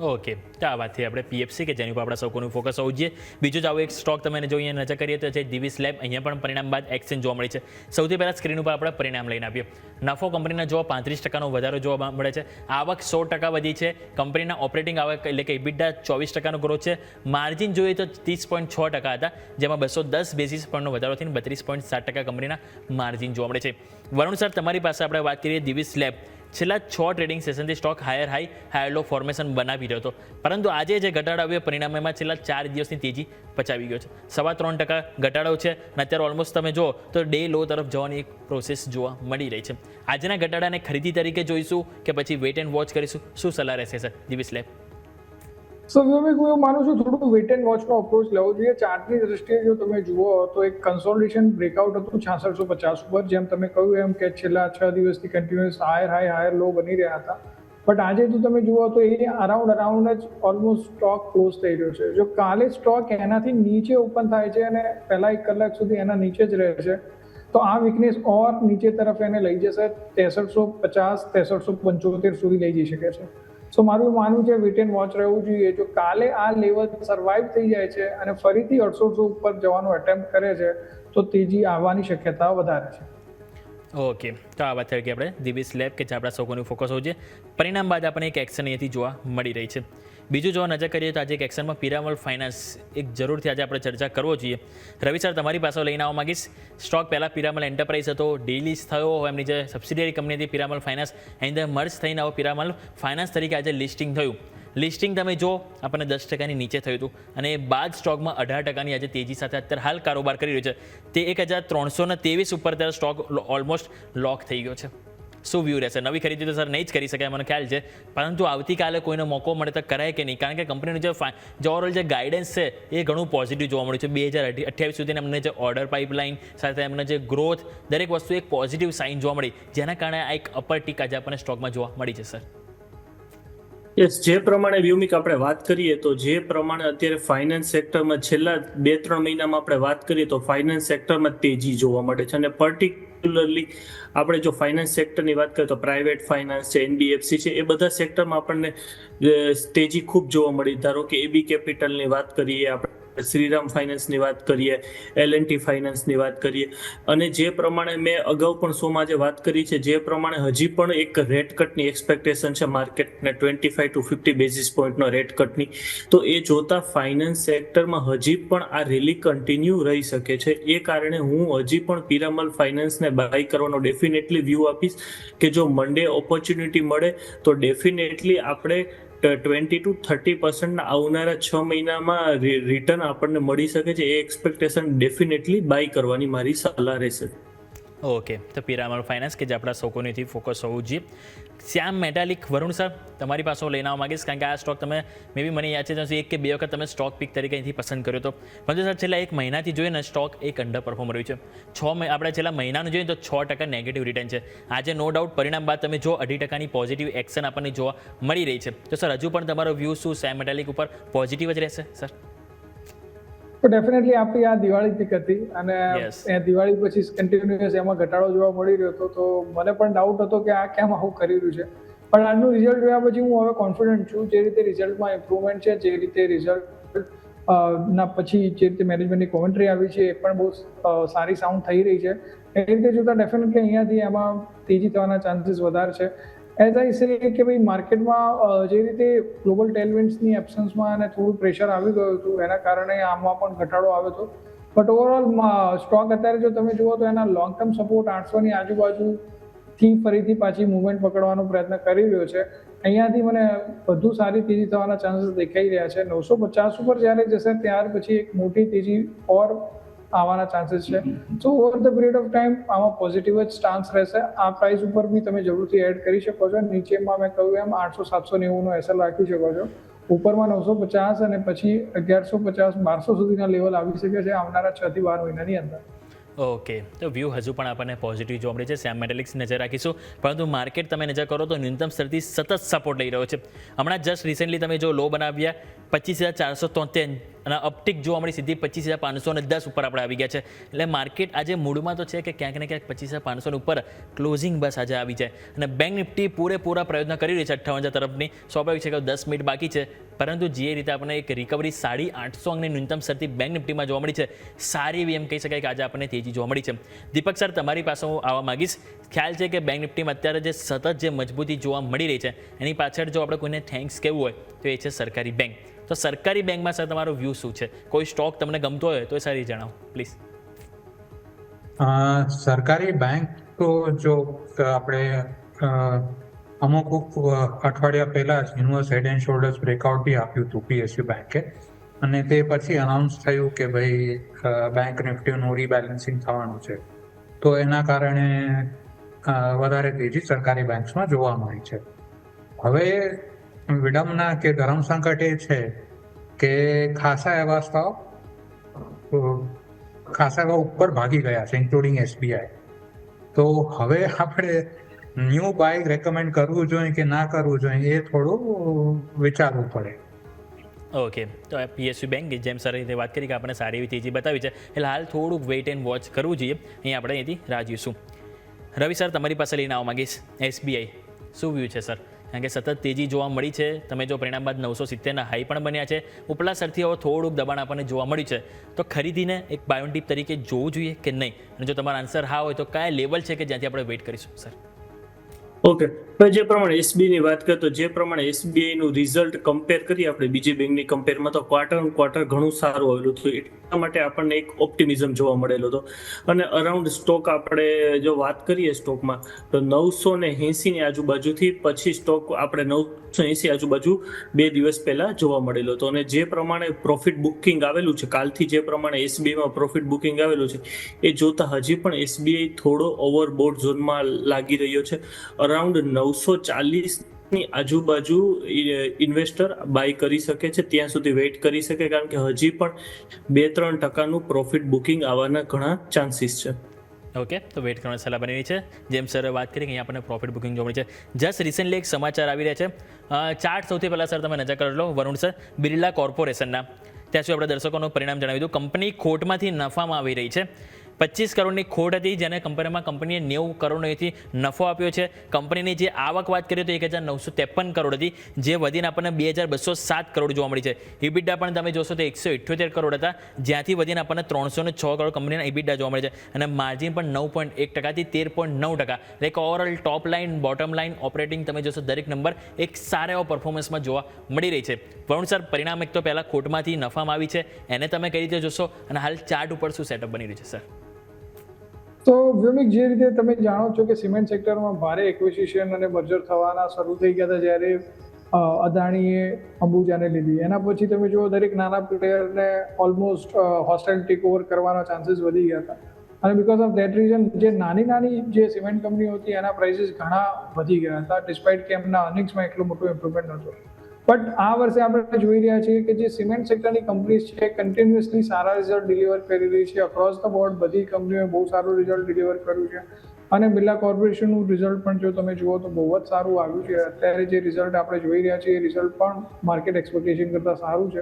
ઓકે, તો આ વાતથી આપણે પીએફસી કે જેની ઉપર આપણા સૌનું ફોકસ હોવું જોઈએ. બીજું જ આવું એક સ્ટોક તમે જોઈએ નજર કરીએ તો છે દિવીસ લેબ. અહીંયા પણ પરિણામ બાદ એક્સચેન્જ જોવા મળી છે. સૌથી પહેલાં સ્ક્રીન ઉપર આપણે પરિણામ લઈને આપીએ. નફો કંપનીના જોવા 35%નો વધારો જોવા મળે છે. આવક 100% વધી છે. કંપનીના ઓપરેટિંગ આવક એટલે કે ઇબિટા 24%નો ગ્રોથ છે. માર્જિન જોઈએ તો 30.6% હતા, જેમાં 210 બેસિસ પોઈન્ટનો વધારો થઈને 32.7% કંપનીના માર્જિન જોવા મળે છે. વરુણ સર, તમારી પાસે આપણે વાત કરીએ દિવીસ લેબ. છેલ્લા 6 ટ્રેડિંગ સેશનથી સ્ટોક હાયર લો ફોર્મેશન બનાવી રહ્યો હતો, પરંતુ આજે જે ઘટાડો આવ્યો પરિણામમાં છેલ્લા 4 દિવસની તેજી પચાવી ગયો છે. 3.25% ઘટાડો છે અને અત્યારે ઓલમોસ્ટ તમે જો તો ડે લો તરફ જવાની એક પ્રોસેસ જોવા મળી રહી છે. આજના ઘટાડાને ખરીદી તરીકે જોઈશું કે પછી વેઇટ એન્ડ વોચ કરીશું? શું સલાહ રહેશે સર દિવીસ લેબ? સો હું એવું માનું છું થોડું વેઇટ એન્ડ વોચનો અપ્રોચ લેવો જોઈએ. ચાર્ટની દ્રષ્ટિએ જો તમે જુઓ તો એક કન્સોલિડેશન બ્રેકઆઉટ હતું 6650 ઉપર, જેમ તમે કહ્યું એમ કે છેલ્લા 6 દિવસથી કન્ટિન્યુઅસ હાયર લો બની રહ્યા હતા. બટ આજે જો તમે જુઓ તો એ અરાઉન્ડ જ ઓલમોસ્ટ સ્ટોક ક્લોઝ થઈ રહ્યો છે. જો કાલે સ્ટોક એનાથી નીચે ઓપન થાય છે અને પહેલા 1 કલાક સુધી એના નીચે જ રહે છે તો આ વીકનેસ નીચે તરફ એને લઈ જશે, 6350 6375 સુધી લઈ જઈ શકે છે. સો મારું માનવું છે વેટ એન્ડ વોચ રહેવું જોઈએ. જો કાલે આ લેવલ સર્વાઈવ થઈ જાય છે અને ફરીથી 800 ઉપર જવાનો એટેમ્પ્ટ કરે છે તો તેજી આવવાની શક્યતા વધારે છે. ઓકે, તો આ વાત થઈ કે આપણે દિવ્ય લેબ કે જે આપણા સૌકોનું ફોકસ હોવું છે. પરિણામ બાદ આપણને એક એક્શન અહીંયાથી જોવા મળી રહી છે. બીજું જોવા નજર કરીએ તો આજે એક એક્શનમાં પિરામલ ફાઇનાન્સ એક જરૂરથી આજે આપણે ચર્ચા કરવો જોઈએ. રવિ સર, તમારી પાસે લઈને આવવા માંગીશ. સ્ટોક પહેલાં પિરામલ એન્ટરપ્રાઇઝ હતો, ડેલીઝ થયો, એમની જે સબસિડિયરી કંપની હતી પિરામલ ફાઇનાન્સ, એની અંદર મર્જ થઈને આવો પિરામલ ફાઇનાન્સ તરીકે આજે લિસ્ટિંગ થયું. લિસ્ટિંગ તમે જો આપણને 10% નીચે થયું હતું અને બાદ સ્ટોકમાં 18% આજે તેજી સાથે અત્યારે હાલ કારોબાર કરી રહ્યો છે. તે 1323 ઉપર ત્યારે સ્ટોક ઓલમોસ્ટ લોક થઈ ગયો છે. શું વ્યૂ રહેશે? નવી ખરીદી તો સર નહીં જ કરી શકાય મને ખ્યાલ છે, પરંતુ આવતીકાલે કોઈનો મોકો મળે તો કરાય કે નહીં? કારણ કે કંપનીનું જે ઓવરઓલ જે ગાઈડન્સ છે એ ઘણું પોઝિટિવ જોવા મળ્યું છે. 2028 સુધી એમને જે ઓર્ડર પાઇપલાઇન સાથે એમને જે ગ્રોથ દરેક વસ્તુ એક પોઝિટિવ સાઇન જોવા મળી, જેના કારણે આ એક અપર ટીક આજે આપણને સ્ટોકમાં જોવા મળી છે સર. યસ, જે પ્રમાણે વ્યુમિક આપણે વાત કરીએ તો જે પ્રમાણે અત્યારે ફાઇનાન્સ સેક્ટરમાં છેલ્લા 2-3 મહિનામાં આપણે વાત કરીએ તો ફાઇનાન્સ સેક્ટરમાં તેજી જોવા મળે છે. અને પર્ટિક્યુલરલી આપણે જો ફાઇનાન્સ સેક્ટરની વાત કરીએ તો પ્રાઇવેટ ફાઇનાન્સ છે, NBFC છે, એ બધા સેક્ટરમાં આપણને તેજી ખૂબ જોવા મળી. ધારો કે AB કેપિટલની વાત કરીએ, આપણે શ્રીરામ ફાઇનાન્સની વાત કરીએ, L&T ફાઇનાન્સની વાત કરીએ, અને જે પ્રમાણે મેં અગાઉ પણ શોમાં જે વાત કરી છે, જે પ્રમાણે હજી પણ એક રેટ કટની એક્સપેક્ટેશન છે માર્કેટને 25 to 50 બેઝિસ પોઈન્ટનો રેટ કટની, તો એ જોતા ફાઇનાન્સ સેક્ટરમાં હજી પણ આ રેલી કન્ટિન્યુ રહી શકે છે. એ કારણે હું હજી પણ પિરામલ ફાઇનાન્સને બાય કરવાનો ડેફિનેટલી વ્યૂ આપીશ કે જો મંડે ઓપોર્ચ્યુનિટી મળે તો ડેફિનેટલી આપણે 20 to 30% આવનારા 6 મહિનામાં રિટર્ન આપણને મળી શકે છે. એ એક્સપેક્ટેશન ડેફિનેટલી બાય કરવાની મારી સલાહ રહેશે. ઓકે, તો પિરામલ ફાઇનાન્સ કે જે આપણા સૌકોનીથી ફોકસ હોવું જોઈએ. શ્યામ મેટાલિક, વરુણ સર, તમારી પાસે લઈને આવવા માંગીશ, કારણ કે આ સ્ટોક તમે મે બી મને યાદ છે ત્યાં 1 કે 2 વખત તમે સ્ટોક પિક તરીકે અહીંથી પસંદ કર્યો હતો, પરંતુ સર છેલ્લા 1 મહિનાથી જોઈએ ને સ્ટોક એક અંડર પરફોર્મ રહ્યું છે. આપણે છેલ્લા મહિનાનું જોઈએ તો 6% નેગેટિવ રિટર્ન છે. આજે નો ડાઉટ પરિણામ બાદ તમે જો 18%ની પોઝિટિવ એક્શન આપણને જોવા મળી રહી છે. તો સર હજુ પણ તમારો વ્યૂ શું શ્યામ મેટાલિક ઉપર પોઝિટિવ જ રહેશે સર? તો ડેફિનેટલી આપણી આ દિવાળી પીક હતી અને એ દિવાળી પછી કન્ટિન્યુઅસ એમાં ઘટાડો જોવા મળી રહ્યો હતો, તો મને પણ ડાઉટ હતો કે આ કેમ આવું કરી રહ્યું છે. પણ આજનું રિઝલ્ટ જોયા પછી હું હવે કોન્ફિડન્ટ છું. જે રીતે રિઝલ્ટમાં ઇમ્પ્રુવમેન્ટ છે, જે રીતે રિઝલ્ટ ના પછી જે રીતે મેનેજમેન્ટની કોમેન્ટ્રી આવી છે એ પણ બહુ સારી સાઉન્ડ થઈ રહી છે. એ રીતે જોતા ડેફિનેટલી અહીંયાથી એમાં તેજી થવાના ચાન્સીસ વધારે છે. એઝ આઈ સે કે ભાઈ માર્કેટમાં જે રીતે ગ્લોબલ ટેલવિન્ડ્સની એબ્સન્સમાં અને થોડું પ્રેશર આવી ગયું હતું, એના કારણે આમાં પણ ઘટાડો આવ્યો હતો. બટ ઓવરઓલ સ્ટોક અત્યારે જો તમે જુઓ તો એના લોંગ ટર્મ સપોર્ટ 800ની આજુબાજુથી ફરીથી પાછી મુવમેન્ટ પકડવાનો પ્રયત્ન કરી રહ્યો છે. અહીંયાથી મને વધુ સારી તેજી થવાના ચાન્સીસ દેખાઈ રહ્યા છે. 950 ઉપર જ્યારે જશે ત્યાર પછી એક મોટી તેજી ઓર આવવાના ચાન્સીસ છે. So over the period of time આમાં પોઝિટિવ જ સ્ટાન્સ રહેશે. આ પ્રાઇસ ઉપર બી તમે જરૂરથી એડ કરી શકો છો. નીચેમાં મેં કહ્યું એમ 800-790નો એસએલ રાખી શકો છો. ઉપરમાં 950 અને પછી 1150-1200 સુધીના લેવલ આવી શકે છે આવનારા 6 થી 12 મહિનાની અંદર. ઓકે, તો વ્યૂ હજુ પણ આપણને પોઝિટિવ જોવા મળે છે. શ્યામ મેટાલિક્સ નજર રાખીશું, પરંતુ માર્કેટ તમે નજર કરો તો ન્યૂનતમ સ્તરથી સતત સપોર્ટ લઈ રહ્યો છે. હમણાં જસ્ટ રિસેન્ટલી તમે જો લો બનાવ્યા 25,473 અને અપટિક જોવા મળી સીધી 25,510 ઉપર આપણે આવી ગયા છે. એટલે માર્કેટ આજે મૂડમાં તો છે કે ક્યાંક ને ક્યાંક 25,500 ઉપર ક્લોઝિંગ બસ આજે આવી જાય. અને બેંક નિફ્ટી પૂરેપૂરા પ્રયત્ન કરી રહી છે 58,000 તરફની. સ્વાભાવિક છે કે 10 મિનિટ બાકી છે, પરંતુ જે રીતે આપણને એક રિકવરી 850 અંકની ન્યૂનતમ સ્તરથી બેંક નિફ્ટીમાં જોવા મળી છે, સારી એવી એમ કહી શકાય કે આજે આપણને તેજી જોવા મળી છે. દીપક સર, તમારી પાસે હું આવવા માંગીશ. ખ્યાલ છે કે બેંક નિફ્ટીમાં અત્યારે જે સતત જે મજબૂતી જોવા મળી રહી છે, એની પાછળ જો આપણે કોઈને થેન્ક્સ કહેવું હોય તો એ છે સરકારી બેંક. તો સરકારી બેંકમાં સર તમારો વ્યૂ શું છે? કોઈ સ્ટોક તમને ગમતો હોય તો એ સારી જણાવો પ્લીઝ. સરકારી બેંક તો જો આપણે અમુક અઠવાડિયા પહેલા જ universe head and shoulders breakout બી આપ્યું હતું PSU બેંકે, અને તે પછી અનાઉન્સ થયું કે ભાઈ બેંક નિફ્ટીનું રીબેલેન્સિંગ થવાનું છે. તો એના કારણે વધારે તેજી સરકારી બેંક્સમાં જોવા મળી છે. હવે વિડંબના કે ધર્મ સંકટ એ છે કે ખાસા એવા ઉપર ભાગી ગયા છે, ઇન્ક્લુડિંગ SBI. તો હવે આપણે ન્યૂ બાય રેકમેન્ડ કરવું જોઈએ કે ના કરવું જોઈએ એ થોડું વિચારવું પડે. ઓકે, તો PSU બેંક જેમ સર રીતે વાત કરી કે આપણે સારી એવી તેજી બતાવી છે, એટલે હાલ થોડુંક વેઇટ એન્ડ વોચ કરવું જોઈએ. અહીં આપણે અહીંથી રાહ જોઈશું. રવિ સર, તમારી પાસે લઈને આવવા માંગીશ SBI. શું વ્યૂ છે સર? કારણ કે સતત તેજી જોવા મળી છે. તમે જો પરિણામ બાદ 970ના હાઈ પણ બન્યા છે. ઉપલા સ્તરથી હવે થોડુંક દબાણ આપણને જોવા મળ્યું છે. તો ખરીદીને એક બાયોન ટીપ તરીકે જોવું જોઈએ કે નહીં, અને જો તમારો આન્સર હા હોય તો કયા લેવલ છે કે જ્યાંથી આપણે વેઇટ કરીશું સર? ઓકે, જે પ્રમાણે એસબીઆઈ ની વાત કરતો, જે પ્રમાણે એસબીઆઈ નું રિઝલ્ટ કમ્પેર કરીએ આપણે બીજી બેંકની કમ્પેરમાં, તો ક્વાર્ટર ઘણું સારું આવેલું હતું. એટલા માટે આપણને એક ઓપ્ટિમિઝમ જોવા મળેલો હતો. અને અરાઉન્ડ સ્ટોક આપણે જો વાત કરીએ સ્ટોકમાં, તો 980 ની આજુબાજુથી પછી સ્ટોક આપણે 980 આજુબાજુ 2 દિવસ પહેલા જોવા મળેલો હતો. અને જે પ્રમાણે પ્રોફિટ બુકિંગ આવેલું છે કાલથી, જે પ્રમાણે એસબીઆઈમાં પ્રોફિટ બુકિંગ આવેલું છે, એ જોતા હજી પણ એસબીઆઈ થોડો ઓવરબોટ ઝોનમાં લાગી રહ્યો છે. અરાઉન્ડ 940ની આજુબાજુ ઇન્વેસ્ટર બાય કરી શકે છે, ત્યાં સુધી વેઇટ કરી શકે, કારણ કે હજી પણ 2-3% પ્રોફિટ બુકિંગ આવવાના ઘણા ચાન્સીસ છે. ઓકે, તો વેઇટ કરવાની સલાહ બની રહી છે. જેમ સર વાત કરી કે અહીંયા આપણને પ્રોફિટ બુકિંગ જોવા મળી છે. જસ્ટ રિસેન્ટલી એક સમાચાર આવી રહ્યા છે. ચાર્ટ સૌથી પહેલાં સર તમે નજર કરી લો વરુણ સર, બિરલા કોર્પોરેશનના. ત્યાં સુધી આપણે દર્શકોનું પરિણામ જણાવી દઉં. કંપની ખોટમાંથી નફામાં આવી રહી છે. 25 કરોડની ખોટ હતી, જેને કંપનીએ 90 કરોડથી નફો આપ્યો છે. કંપનીની જે આવક વાત કરીએ તો 1953 કરોડ હતી, જે વધીને આપણને 2207 કરોડ જોવા મળી છે. ઇબિડા પણ તમે જોશો તો 178 કરોડ હતા, જ્યાંથી વધીને આપણને 306 કરોડ કંપનીના ઇબિડા જોવા મળે છે. અને માર્જિન પણ 9.1%થી 13.9%. એટલે કે ઓવરઓલ ટોપ લાઇન, બોટમ લાઇન, ઓપરેટિંગ તમે જોશો દરેક નંબર એક સારા એવા પરફોર્મન્સમાં જોવા મળી રહી છે. વરુણ સર, પરિણામ એક તો પહેલાં ખોટમાંથી નફામાં આવી છે, એને તમે કઈ રીતે જોશો, અને હાલ ચાર્ટ ઉપર શું સેટઅપ બની રહ્યું છે સર? તો વ્યોમિક, જે રીતે તમે જાણો છો કે સિમેન્ટ સેક્ટરમાં ભારે એક્વિઝિશન અને મર્જર થવાના શરૂ થઈ ગયા હતા જ્યારે અદાણીએ અંબુજાને લીધી. એના પછી તમે જુઓ દરેક નાના પ્લેયરને ઓલમોસ્ટ હોસ્ટાઇલ ટેક ઓવર કરવાના ચાન્સીસ વધી ગયા હતા. અને બિકોઝ ઓફ ધેટ રીઝન જે નાની જે સિમેન્ટ કંપનીઓ હતી એના પ્રાઇસીસ ઘણા વધી ગયા હતા, ડિસ્પાઇટ કે એમના અર્નિંગ્સમાં એટલું મોટું ઇમ્પ્રુવમેન્ટ નહોતું. બટ આ વર્ષે આપણે જોઈ રહ્યા છીએ કે જે સિમેન્ટ સેક્ટરની કંપનીઝ છે કન્ટિન્યુઅસલી સારા રિઝલ્ટ ડિલિવર કરી રહી છે. અક્રોસ ધ બોર્ડ બધી કંપનીઓએ બહુ સારું રિઝલ્ટ ડિલિવર કર્યું છે. અને બિરલા કોર્પોરેશનનું રિઝલ્ટ પણ જો તમે જુઓ તો બહુ જ સારું આવ્યું છે. અત્યારે જે રિઝલ્ટ આપણે જોઈ રહ્યા છીએ એ રિઝલ્ટ પણ માર્કેટ એક્સપેક્ટેશન કરતાં સારું છે.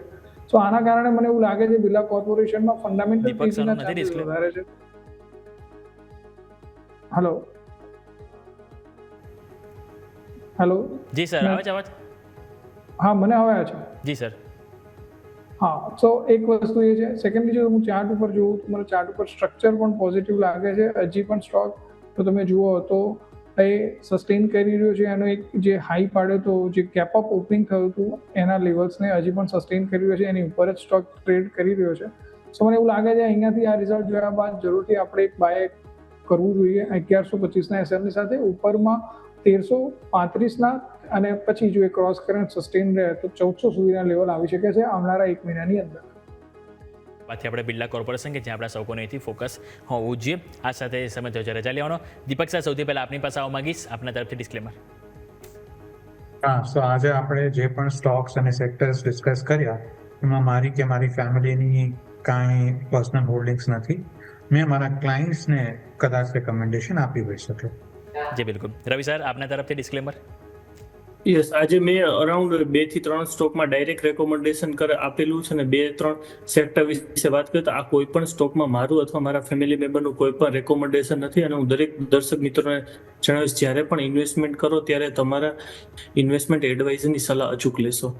સો આના કારણે મને એવું લાગે છે બિરલા કોર્પોરેશનમાં ફંડામેન્ટલ તેજીના ચાન્સીસ વધારે છે. હેલો જી સર, આવે છે અવાજ? હા, મને આવ્યા છે. જી સર. હા, સો એક વસ્તુ એ છે. સેકન્ડલી જો હું ચાર્ટ ઉપર જોઉં તો મને ચાર્ટ ઉપર સ્ટ્રક્ચર પણ પોઝિટિવ લાગે છે. હજી પણ સ્ટોક તો તમે જુઓ તો એ સસ્ટેન કરી રહ્યો છે. એનો એક જે હાઈ પાડ્યો તો જે કેપ અપ ઓપનિંગ થયું હતું એના લેવલ્સને હજી પણ સસ્ટેન કરી રહ્યો છે, એની ઉપર જ સ્ટોક ટ્રેડ કરી રહ્યો છે. સો મને એવું લાગે છે અહીંયાથી આ રિઝલ્ટ જોયા બાદ જરૂરથી આપણે એક બાય કરવું જોઈએ 1125ના એસએમની સાથે. ઉપરમાં 1335ના, અને પછી જો એ ક્રોસ કરંટ સસ્ટેન રહે તો 1400 સુધીના લેવલ આવી શકે છે આવનારા 1 મહિનાની અંદર. પાછી આપણે બિરલા કોર્પોરેશન કે જ્યાં આપણા સૌ કોને અહીંથી ફોકસ હોવું જોઈએ. આ સાથે સમય થયો છે રજા લેવાનો. દીપક સર, સૌથી પહેલાં આપની પાસે આવવા માંગીશ, આપના તરફથી ડિસ્ક્લેમર. હા, સો આજે આપણે જે પણ સ્ટોક્સ અને સેક્ટર્સ ડિસ્કસ કર્યા એમાં મારી કે મારી ફેમિલીની કાંઈ પર્સનલ હોલ્ડિંગ્સ નથી. મેં મારા ક્લાયન્ટ્સને કદાચ રેકમેન્ડેશન આપી હોઈ શકે. જી બિલકુલ. રવિ સર, આપના તરફથી ડિસ્ક્લેમર. યસ, આજે મેં અરાઉન્ડ 2 થી 3 સ્ટોકમાં ડાયરેક્ટ રેકોમેન્ડેશન આપેલું છે, અને 2-3 સેક્ટર વિશે વાત કરીએ તો આ કોઈ પણ સ્ટોકમાં મારું અથવા મારા ફેમિલી મેમ્બરનું કોઈ પણ રેકોમેન્ડેશન નથી. અને હું દરેક દર્શક મિત્રોને જણાવીશ, જ્યારે પણ ઇન્વેસ્ટમેન્ટ કરો ત્યારે તમારા ઇન્વેસ્ટમેન્ટ એડવાઇઝરની સલાહ અચૂક લેશો.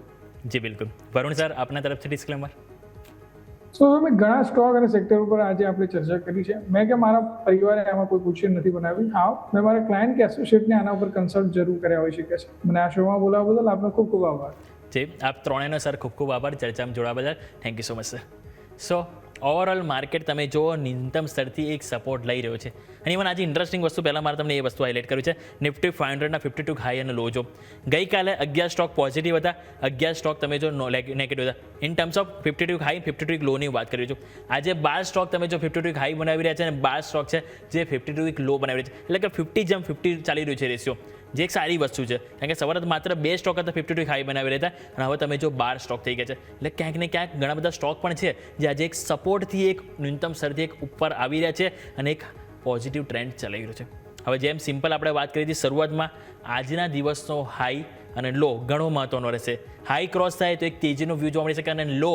જી બિલકુલ. વરુણ સર, આપના તરફથી ડિસ્ક્લેમર. સો મેં ઘણા સ્ટોક અને સેક્ટર ઉપર આજે આપણે ચર્ચા કરી છે. મેં કે મારા પરિવારે આમાં કોઈ પૂછ્યું નથી બનાવી. હા, મેં મારા ક્લાયન્ટ કે એસોસિએટને આના ઉપર કન્સલ્ટ જરૂર કર્યા હોઈ શકે છે. મને આ શોમાં બોલાવવા બદલ આપનો ખૂબ ખૂબ આભાર. જી, આપ ત્રણેયનો સર ખૂબ ખૂબ આભાર ચર્ચામાં જોડાવા બદલ. Thank you so much sir. So overall market તમે જો ન્યૂનતમ સ્તરથી એક સપોર્ટ લઈ રહ્યો છે. અને ઇવન આજે ઇન્ટરેસ્ટિંગ વસ્તુ પહેલાં મારે તમને એ વસ્તુ હાઇલાઇટ કર્યું છે. નિફ્ટી 500ના 52 હાઈ અને લો જો ગઈકાલે 11 સ્ટોક પોઝિટિવ હતા, 11 સ્ટોક તમે જો નેગેટિવ હતા. ઇન ટર્મ્સ ઓફ 52 હાઈ 52 લોની વાત કરી છું. આજે 12 સ્ટોક તમે જો 52 હાઈ બનાવી રહ્યા છે અને 12 સ્ટોક છે જે 52 લો બનાવી રહ્યા છે. એટલે કે 50 ચાલી રહ્યું છે રેશિયો, જે એક સારી વસ્તુ છે. કારણ કે સવારે માત્ર 2 સ્ટોક હતા 52 હાઈ બનાવી રહ્યા હતા, અને હવે તમે જો 12 સ્ટોક થઈ ગયા છે. એટલે ક્યાંક ને ક્યાંક ઘણા બધા સ્ટોક પણ છે જે આજે એક સપોર્ટથી એક ન્યૂનતમ સ્તરથી એક ઉપર આવી રહ્યા છે અને એક પોઝિટિવ ટ્રેન્ડ ચલાવી રહ્યો છે. હવે જેમ સિમ્પલ આપણે વાત કરી હતી શરૂઆતમાં, આજના દિવસનો હાઈ અને લો ઘણો મહત્વનો રહેશે. હાઈ ક્રોસ થાય તો એક તેજીનો વ્યૂ જોવા મળી શકે, અને લો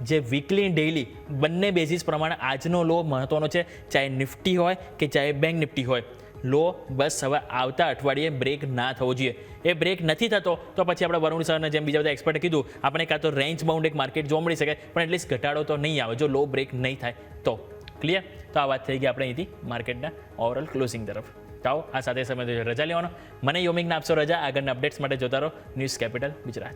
જે વીકલી ડેઇલી બંને બેઝિસ પ્રમાણે આજનો લો મહત્વનો છે, ચાહે નિફ્ટી હોય કે ચાહે બેંક નિફ્ટી હોય. લો બસ હવે આવતા અઠવાડિયે બ્રેક ના થવો જોઈએ. એ બ્રેક નથી થતો તો પછી આપણે વરુણ સરને જેમ બીજા બધા એક્સપર્ટે કીધું આપણે કાં તો રેન્જ બાઉન્ડ એક માર્કેટ જોવા મળી શકે પણ એટલીસ્ટ ઘટાડો તો નહીં આવે જો લો બ્રેક નહીં થાય તો. ક્લિયર? તો આ વાત થઈ ગઈ આપણે અહીંથી માર્કેટના ઓવરઓલ ક્લોઝિંગ તરફ. તો આવો આ સાથે સમય રજા લેવાનો. મને યોમિકને આપશો રજા. આગળના અપડેટ્સ માટે જોતા રહો news capital Gujarat.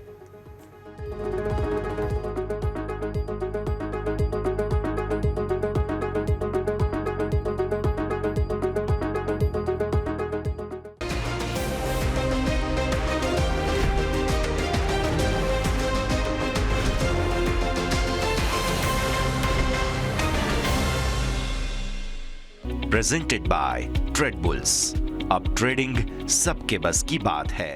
Presented by trade bulls. अब ट्रेडिंग सबके बस की बात है।